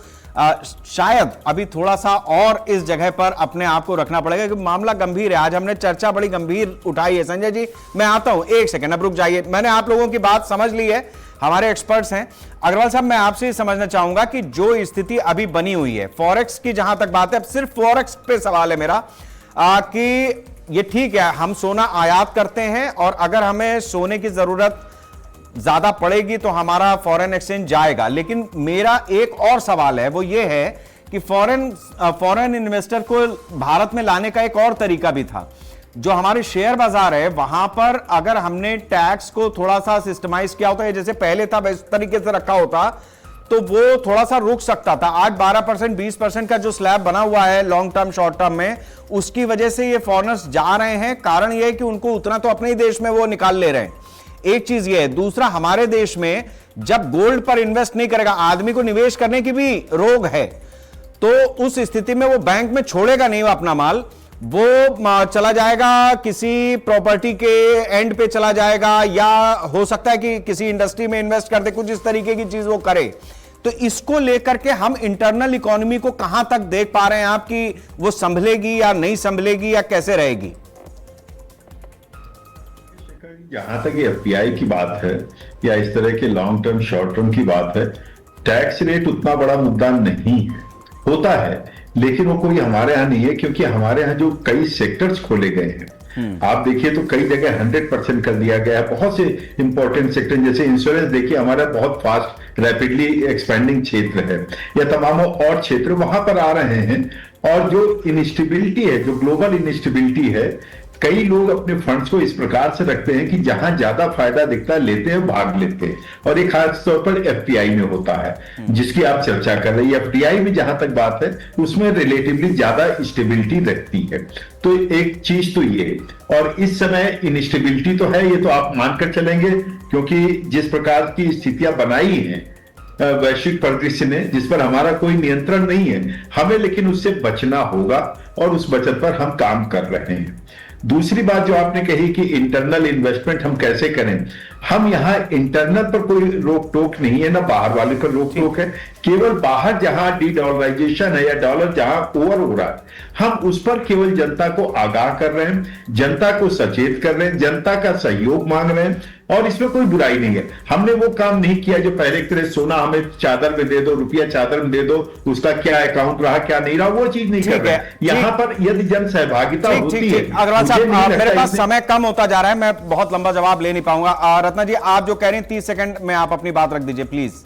शायद अभी थोड़ा सा और इस जगह पर अपने आप को रखना पड़ेगा क्योंकि मामला गंभीर है। आज हमने चर्चा बड़ी गंभीर उठाई है। संजय जी मैं आता हूं, एक सेकंड अब रुक जाइए, मैंने आप लोगों की बात समझ ली है, हमारे एक्सपर्ट्स हैं। अग्रवाल साहब मैं आपसे समझना चाहूंगा कि जो स्थिति अभी बनी हुई है फॉरेक्स की, जहां तक बात है, अब सिर्फ फॉरेक्स पे सवाल है मेरा कि ये ठीक है हम सोना आयात करते हैं और अगर हमें सोने की जरूरत ज्यादा पड़ेगी तो हमारा फॉरेन एक्सचेंज जाएगा, लेकिन मेरा एक और सवाल है, वो ये है कि फॉरेन इन्वेस्टर को भारत में लाने का एक और तरीका भी था। जो हमारे शेयर बाजार है वहां पर अगर हमने टैक्स को थोड़ा सा सिस्टमाइज किया होता है, जैसे पहले था इस तरीके से रखा होता तो वो थोड़ा सा रुक सकता था। आज 12% 20% का जो स्लैब बना हुआ है लॉन्ग टर्म शॉर्ट टर्म में, उसकी वजह से ये फॉरेनर्स जा रहे हैं। कारण ये है कि उनको उतना तो अपने ही देश में वो निकाल ले रहे हैं, एक चीज ये है। दूसरा, हमारे देश में जब गोल्ड पर इन्वेस्ट नहीं करेगा, आदमी को निवेश करने की भी रोग है, तो उस स्थिति में वो बैंक में छोड़ेगा नहीं वो अपना माल, वो चला जाएगा किसी प्रॉपर्टी के एंड पे चला जाएगा, या हो सकता है कि किसी इंडस्ट्री में इन्वेस्ट कर दे, कुछ इस तरीके की चीज वो करे। तो इसको लेकर के हम इंटरनल इकोनॉमी को कहां तक देख पा रहे हैं आप कि वो संभलेगी या नहीं संभलेगी या कैसे रहेगी? जहां तक ये एफपीआई की बात है या इस तरह के लॉन्ग टर्म शॉर्ट टर्म की बात है, टैक्स रेट उतना बड़ा मुद्दा नहीं है, होता है लेकिन वो कोई हमारे यहाँ नहीं है, क्योंकि हमारे यहाँ जो कई सेक्टर्स खोले गए हैं आप देखिए तो कई जगह 100% कर दिया गया है। बहुत से इंपॉर्टेंट सेक्टर जैसे इंश्योरेंस देखिए हमारा बहुत फास्ट रैपिडली एक्सपेंडिंग क्षेत्र है, या तमाम और क्षेत्र वहां पर आ रहे हैं। और जो इनस्टेबिलिटी है, जो ग्लोबल इनस्टेबिलिटी है, कई लोग अपने फंड्स को इस प्रकार से रखते हैं कि जहां ज्यादा फायदा दिखता है लेते हैं, भाग लेते हैं, और एक खास तौर पर एफपीआई में होता है जिसकी आप चर्चा कर रहे हैं। एफडीआई में जहां तक बात है उसमें रिलेटिवली ज्यादा स्टेबिलिटी रहती है। तो एक चीज तो ये, और इस समय इनस्टेबिलिटी तो है, ये तो आप मानकर चलेंगे, क्योंकि जिस प्रकार की स्थितियां बनाई हैं वैश्विक परिदृश्य ने, जिस पर हमारा कोई नियंत्रण नहीं है, हमें लेकिन उससे बचना होगा और उस बचत पर हम काम कर रहे हैं। दूसरी बात जो आपने कही कि इंटरनल इन्वेस्टमेंट हम कैसे करें, हम यहाँ इंटरनल पर कोई रोक टोक नहीं है, ना बाहर वाले पर रोक टोक है। केवल बाहर जहां डी डॉलराइजेशन है या डॉलर जहां ओवर हो रहा है, हम उस पर केवल जनता को आगाह कर रहे हैं, जनता को सचेत कर रहे हैं, जनता का सहयोग मांग रहे हैं, और इसमें कोई बुराई नहीं है। हमने वो काम नहीं किया जो पहले की तरह सोना हमें चादर में दे दो, रुपया चादर में दे दो, उसका क्या अकाउंट रहा क्या नहीं रहा, वो चीज नहीं कर रहे हैं। यहाँ पर यदि जन सहभागिता होती है। अग्रवाल साहब मेरे पास समय कम होता जा रहा है, मैं बहुत लंबा जवाब ले नहीं पाऊंगा। रत्ना जी आप जो कह रहे हैं 30 सेकंड में आप अपनी बात रख दीजिए प्लीज।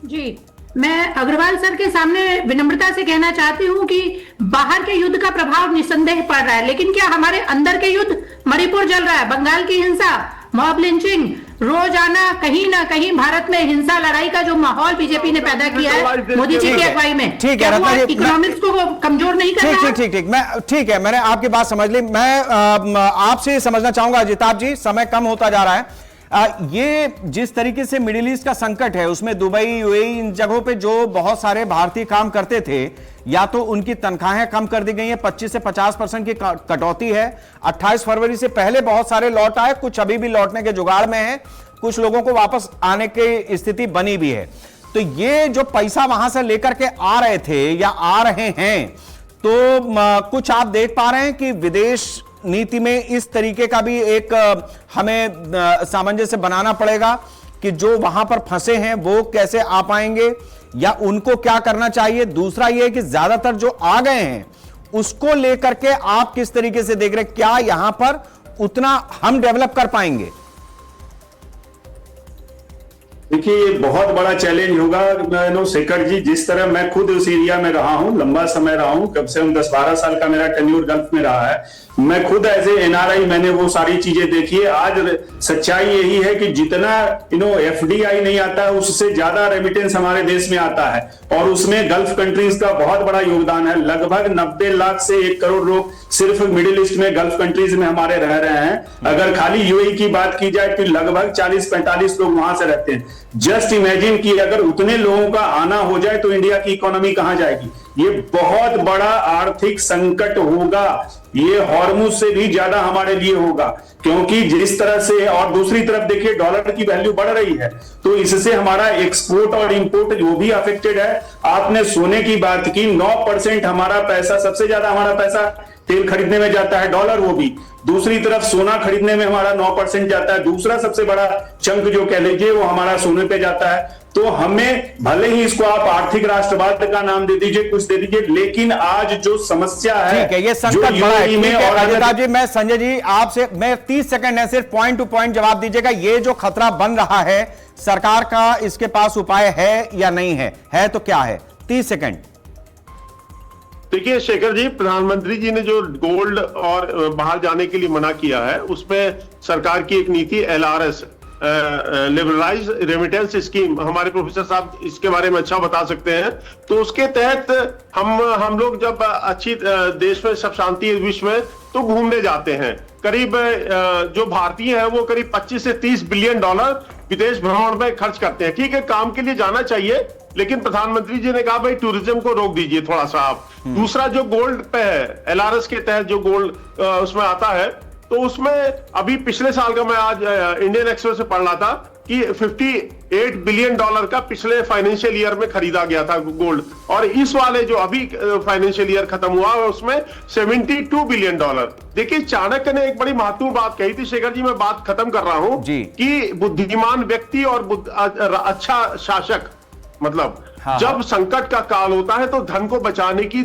जी, मैं अग्रवाल सर के सामने विनम्रता से कहना चाहती हूं कि बाहर के युद्ध का प्रभाव निस्संदेह पड़ रहा है, लेकिन क्या हमारे अंदर के युद्ध, मणिपुर जल रहा है, बंगाल की हिंसा, मॉब लिंचिंग, रोजाना कहीं ना कहीं भारत में हिंसा लड़ाई का जो माहौल बीजेपी ने पैदा किया है मोदी जी की अगुवाई में, ठीक है रत्ना जी, इकोनॉमिक्स को कमजोर नहीं कर रहा। ठीक है, मैंने आपकी बात समझ ली। मैं आपसे समझना चाहूंगा अजिताभ जी, समय कम होता जा रहा है, ये जिस तरीके से मिडिल ईस्ट का संकट है उसमें दुबई, यूएई, इन जगहों पे जो बहुत सारे भारतीय काम करते थे, या तो उनकी तनख्वाहें कम कर दी गई हैं, 25 से 50% की कटौती है। 28 फरवरी से पहले बहुत सारे लौट आए, कुछ अभी भी लौटने के जुगाड़ में है, कुछ लोगों को वापस आने की स्थिति बनी भी है। तो ये जो पैसा वहां से लेकर के आ रहे थे या आ रहे हैं, तो कुछ आप देख पा रहे हैं कि विदेश नीति में इस तरीके का भी एक हमें सामंजस्य बनाना पड़ेगा कि जो वहां पर फंसे हैं वो कैसे आ पाएंगे या उनको क्या करना चाहिए। दूसरा यह कि ज्यादातर जो आ गए हैं उसको लेकर के आप किस तरीके से देख रहे हैं, क्या यहां पर उतना हम डेवलप कर पाएंगे? देखिए, ये बहुत बड़ा चैलेंज होगा शेखर जी। जिस तरह मैं खुद उस एरिया में रहा हूं, लंबा समय रहा हूं, कम से कम 10-12 साल का मेरा टेन्योर गल्फ में रहा है। मैं खुद एज ए एनआरआई मैंने वो सारी चीजें देखी है। आज सच्चाई यही है कि जितना एफडीआई नहीं आता है उससे ज्यादा रेमिटेंस हमारे देश में आता है, और उसमें गल्फ कंट्रीज का बहुत बड़ा योगदान है। लगभग 90 लाख से 1 करोड़ लोग सिर्फ मिडिल ईस्ट में गल्फ कंट्रीज में हमारे रह रहे हैं। अगर खाली यूएई की बात की जाए तो लगभग 40-45 लोग वहां से रहते हैं। जस्ट इमेजिन कि अगर उतने लोगों का आना हो जाए तो इंडिया की इकोनॉमी कहां जाएगी। ये बहुत बड़ा आर्थिक संकट होगा, ये हॉर्मुज से भी ज्यादा हमारे लिए होगा, क्योंकि जिस तरह से, और दूसरी तरफ देखिए डॉलर की वैल्यू बढ़ रही है, तो इससे हमारा एक्सपोर्ट और इंपोर्ट वो भी अफेक्टेड है। आपने सोने की बात की, 9% हमारा पैसा, सबसे ज्यादा हमारा पैसा तेल खरीदने में जाता है, डॉलर वो भी। दूसरी तरफ सोना खरीदने में हमारा 9% जाता है। दूसरा सबसे बड़ा चंक जो कह लीजिए वो हमारा सोने पे जाता है। तो हमें भले ही इसको आप आर्थिक राष्ट्रवाद का नाम दे दीजिए, कुछ दे दीजिए, लेकिन आज जो समस्या है, ठीक है, ये संकट बड़ा है। ठीक है अजिता जी, मैं संजय जी आपसे, मैं 30 सेकंड है, सिर्फ पॉइंट टू पॉइंट जवाब दीजिएगा। ये जो खतरा बन रहा है, सरकार का इसके पास उपाय है या नहीं है तो क्या है? 30 सेकंड। देखिए शेखर जी, प्रधानमंत्री जी ने जो गोल्ड और बाहर जाने के लिए मना किया है, उसमें सरकार की एक नीति LRS, लिबरलाइज रेमिटेंस स्कीम, हमारे प्रोफेसर साहब इसके बारे में अच्छा बता सकते हैं। तो उसके तहत हम लोग जब अच्छी देश में सब शांति है विश्व में, तो घूमने जाते हैं। करीब जो भारतीय हैं वो करीब 25 से 30 बिलियन डॉलर विदेश भ्रमण में खर्च करते हैं। ठीक है, काम के लिए जाना चाहिए, लेकिन प्रधानमंत्री जी ने कहा भाई टूरिज्म को रोक दीजिए थोड़ा सा आप। दूसरा जो गोल्ड पे है, LRS के तहत जो गोल्ड उसमें आता है, तो उसमें अभी पिछले साल का मैं आज इंडियन एक्सप्रेस से पढ़ रहा था कि 58 बिलियन डॉलर का पिछले फाइनेंशियल ईयर में खरीदा गया था गोल्ड, और इस वाले जो अभी फाइनेंशियल ईयर खत्म हुआ है उसमें 72 बिलियन डॉलर। देखिए, चाणक्य ने एक बड़ी महत्वपूर्ण बात कही थी। शेखर जी, मैं बात खत्म कर रहा हूं कि बुद्धिमान व्यक्ति और अच्छा शासक, मतलब जब संकट का काल होता है तो धन को बचाने की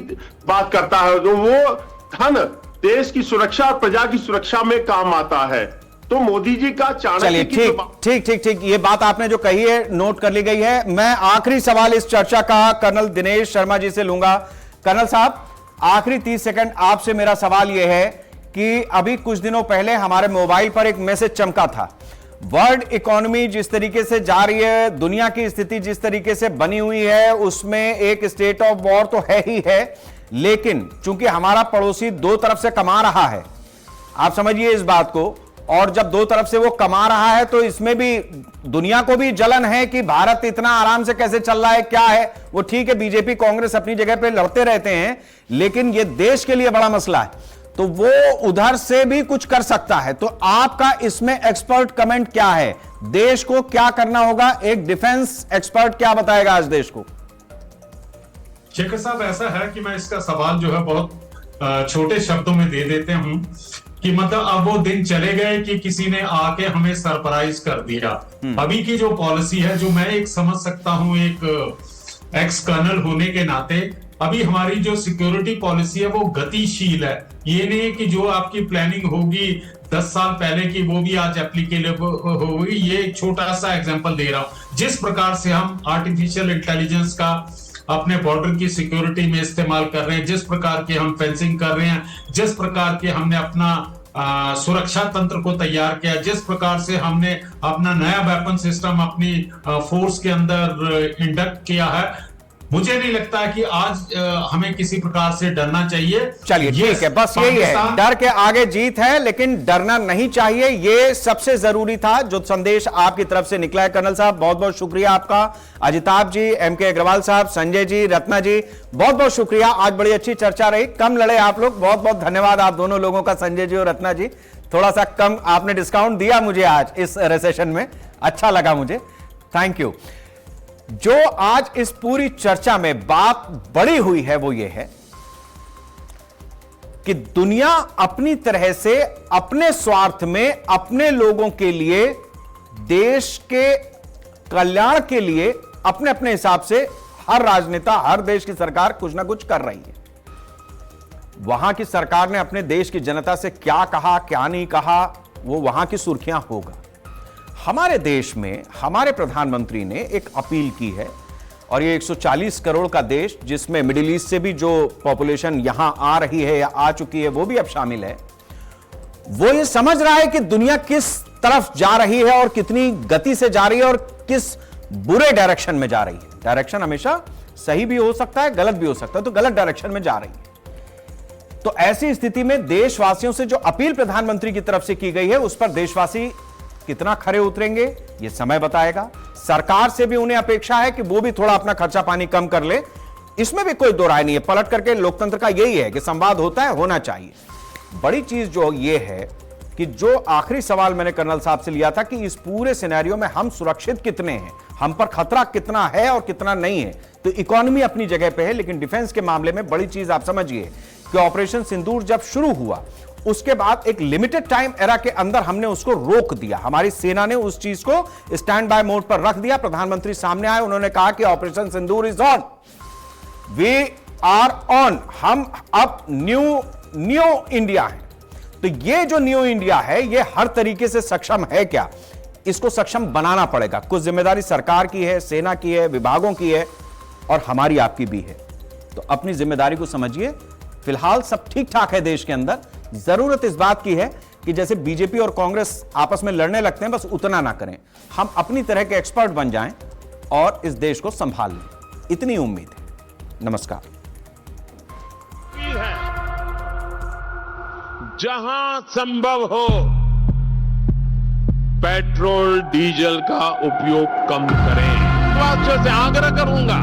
बात करता है, तो वो धन देश की सुरक्षा और प्रजा की सुरक्षा में काम आता है। तो मोदी जी का चाणक्य की ठीक, ये बात आपने जो कही है नोट कर ली गई है। मैं आखिरी सवाल इस चर्चा का कर्नल दिनेश शर्मा जी से लूंगा। कर्नल साहब, आखिरी 30 सेकंड आपसे मेरा सवाल यह है कि अभी कुछ दिनों पहले हमारे मोबाइल पर एक मैसेज चमका था। वर्ल्ड इकोनॉमी जिस तरीके से जा रही है, दुनिया की स्थिति जिस तरीके से बनी हुई है, उसमें एक स्टेट ऑफ वॉर तो है ही है, लेकिन चूंकि हमारा पड़ोसी दो तरफ से कमा रहा है, आप समझिए इस बात को, और जब दो तरफ से वो कमा रहा है तो इसमें भी दुनिया को भी जलन है कि भारत इतना आराम से कैसे चल रहा है, क्या है वो। ठीक है, बीजेपी कांग्रेस अपनी जगह पे लड़ते रहते हैं, लेकिन ये देश के लिए बड़ा मसला है, तो वो उधर से भी कुछ कर सकता है। तो आपका इसमें एक्सपर्ट कमेंट क्या है? देश को क्या करना होगा? एक डिफेंस एक्सपर्ट क्या बताएगा आज देश को? शेखर साहब, ऐसा है कि मैं इसका सवाल जो है बहुत छोटे शब्दों में दे देते हूं कि मतलब अब वो दिन चले गए कि किसी ने आके हमें सरप्राइज कर दिया। अभी की जो पॉलिसी है, जो मैं एक समझ सकता हूं एक एक्स कर्नल होने के नाते, अभी हमारी जो सिक्योरिटी पॉलिसी है वो गतिशील है। ये नहीं है कि जो आपकी प्लानिंग होगी 10 साल पहले की वो भी आज एप्लीकेबल होगी। ये एक छोटा सा एग्जांपल दे रहा हूं। जिस प्रकार से हम आर्टिफिशियल इंटेलिजेंस का अपने बॉर्डर की सिक्योरिटी में इस्तेमाल कर रहे हैं, जिस प्रकार के हम फेंसिंग कर रहे हैं, जिस प्रकार के हमने अपना सुरक्षा तंत्र को तैयार किया, जिस प्रकार से हमने अपना नया वेपन सिस्टम अपनी फोर्स के अंदर इंडक्ट किया है, मुझे नहीं लगता कि आज हमें किसी प्रकार से डरना चाहिए। चलिए ठीक है, बस यही है, डर के आगे जीत है, लेकिन डरना नहीं चाहिए, ये सबसे जरूरी था जो संदेश आपकी तरफ से निकला है। कर्नल साहब बहुत बहुत शुक्रिया आपका, अजिताभ जी, एमके अग्रवाल साहब, संजय जी, रत्ना जी, बहुत बहुत शुक्रिया। आज बड़ी अच्छी चर्चा रही, कम लड़े आप लोग, बहुत बहुत धन्यवाद आप दोनों लोगों का, संजय जी और रत्ना जी। थोड़ा सा कम आपने डिस्काउंट दिया मुझे आज इस रिसेशन में, अच्छा लगा मुझे, थैंक यू। जो आज इस पूरी चर्चा में बात बड़ी हुई है वो ये है कि दुनिया अपनी तरह से अपने स्वार्थ में अपने लोगों के लिए, देश के कल्याण के लिए अपने अपने हिसाब से हर राजनेता, हर देश की सरकार कुछ ना कुछ कर रही है। वहां की सरकार ने अपने देश की जनता से क्या कहा, क्या नहीं कहा, वो वहां की सुर्खियां होगा। हमारे देश में हमारे प्रधानमंत्री ने एक अपील की है, और ये 140 करोड़ का देश, जिसमें मिडिल ईस्ट से भी जो पॉपुलेशन यहां आ रही है या आ चुकी है वो भी अब शामिल है, वो ये समझ रहा है कि दुनिया किस तरफ जा रही है और कितनी गति से जा रही है और किस बुरे डायरेक्शन में जा रही है। डायरेक्शन हमेशा सही भी हो सकता है, गलत भी हो सकता है, तो गलत डायरेक्शन में जा रही है। तो ऐसी स्थिति में देशवासियों से जो अपील प्रधानमंत्री की तरफ से की गई है, उस पर देशवासी कितना खरे उतरेंगे ये समय बताएगा। सरकार से भी उन्हें अपेक्षा है कि वो भी थोड़ा अपना खर्चा पानी कम कर ले, इसमें भी कोई दो राय नहीं है। पलट करके लोकतंत्र का यही है कि संवाद होता है, होना चाहिए। बड़ी चीज जो ये है कि जो आखिरी सवाल मैंने कर्नल साहब से लिया था कि इस पूरे सिनेरियो में हम सुरक्षित कितने हैं, हम पर खतरा कितना है और कितना नहीं है, तो इकोनॉमी अपनी जगह पे है, लेकिन डिफेंस के मामले में बड़ी चीज आप समझिए कि ऑपरेशन सिंदूर जब शुरू हुआ उसके बाद एक लिमिटेड टाइम एरा के अंदर हमने उसको रोक दिया, हमारी सेना ने उस चीज को स्टैंड बाय मोड पर रख दिया। प्रधानमंत्री सामने आए, उन्होंने कहा कि operation Sindoor is on, we are on, हम अब न्यू इंडिया है। तो ये जो न्यू इंडिया है ये हर तरीके से सक्षम है क्या, इसको सक्षम बनाना पड़ेगा। कुछ जिम्मेदारी सरकार की है, सेना की है, विभागों की है और हमारी आपकी भी है। तो अपनी जिम्मेदारी को समझिए। फिलहाल सब ठीक ठाक है देश के अंदर, जरूरत इस बात की है कि जैसे बीजेपी और कांग्रेस आपस में लड़ने लगते हैं, बस उतना ना करें, हम अपनी तरह के एक्सपर्ट बन जाएं और इस देश को संभाल लें, इतनी उम्मीद है। नमस्कार। जहां संभव हो पेट्रोल डीजल का उपयोग कम करें। वास्तव से आग्रह करूंगा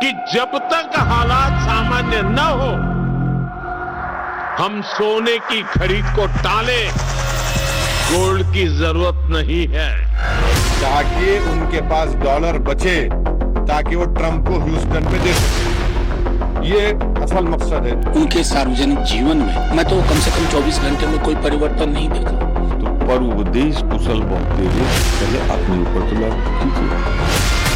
कि जब तक हालात सामान्य न हो हम सोने की खरीद को टालें, गोल्ड की जरूरत नहीं है, ताकि उनके पास डॉलर बचे, ताकि वो ट्रंप को ह्यूस्टन में दे सके। ये असल मकसद है। उनके सार्वजनिक जीवन में मैं तो कम से कम 24 घंटे में कोई परिवर्तन नहीं देखा। तो पर उपदेश कुशल बहुत दे, पहले अपने ऊपर तो लागू कीजिए।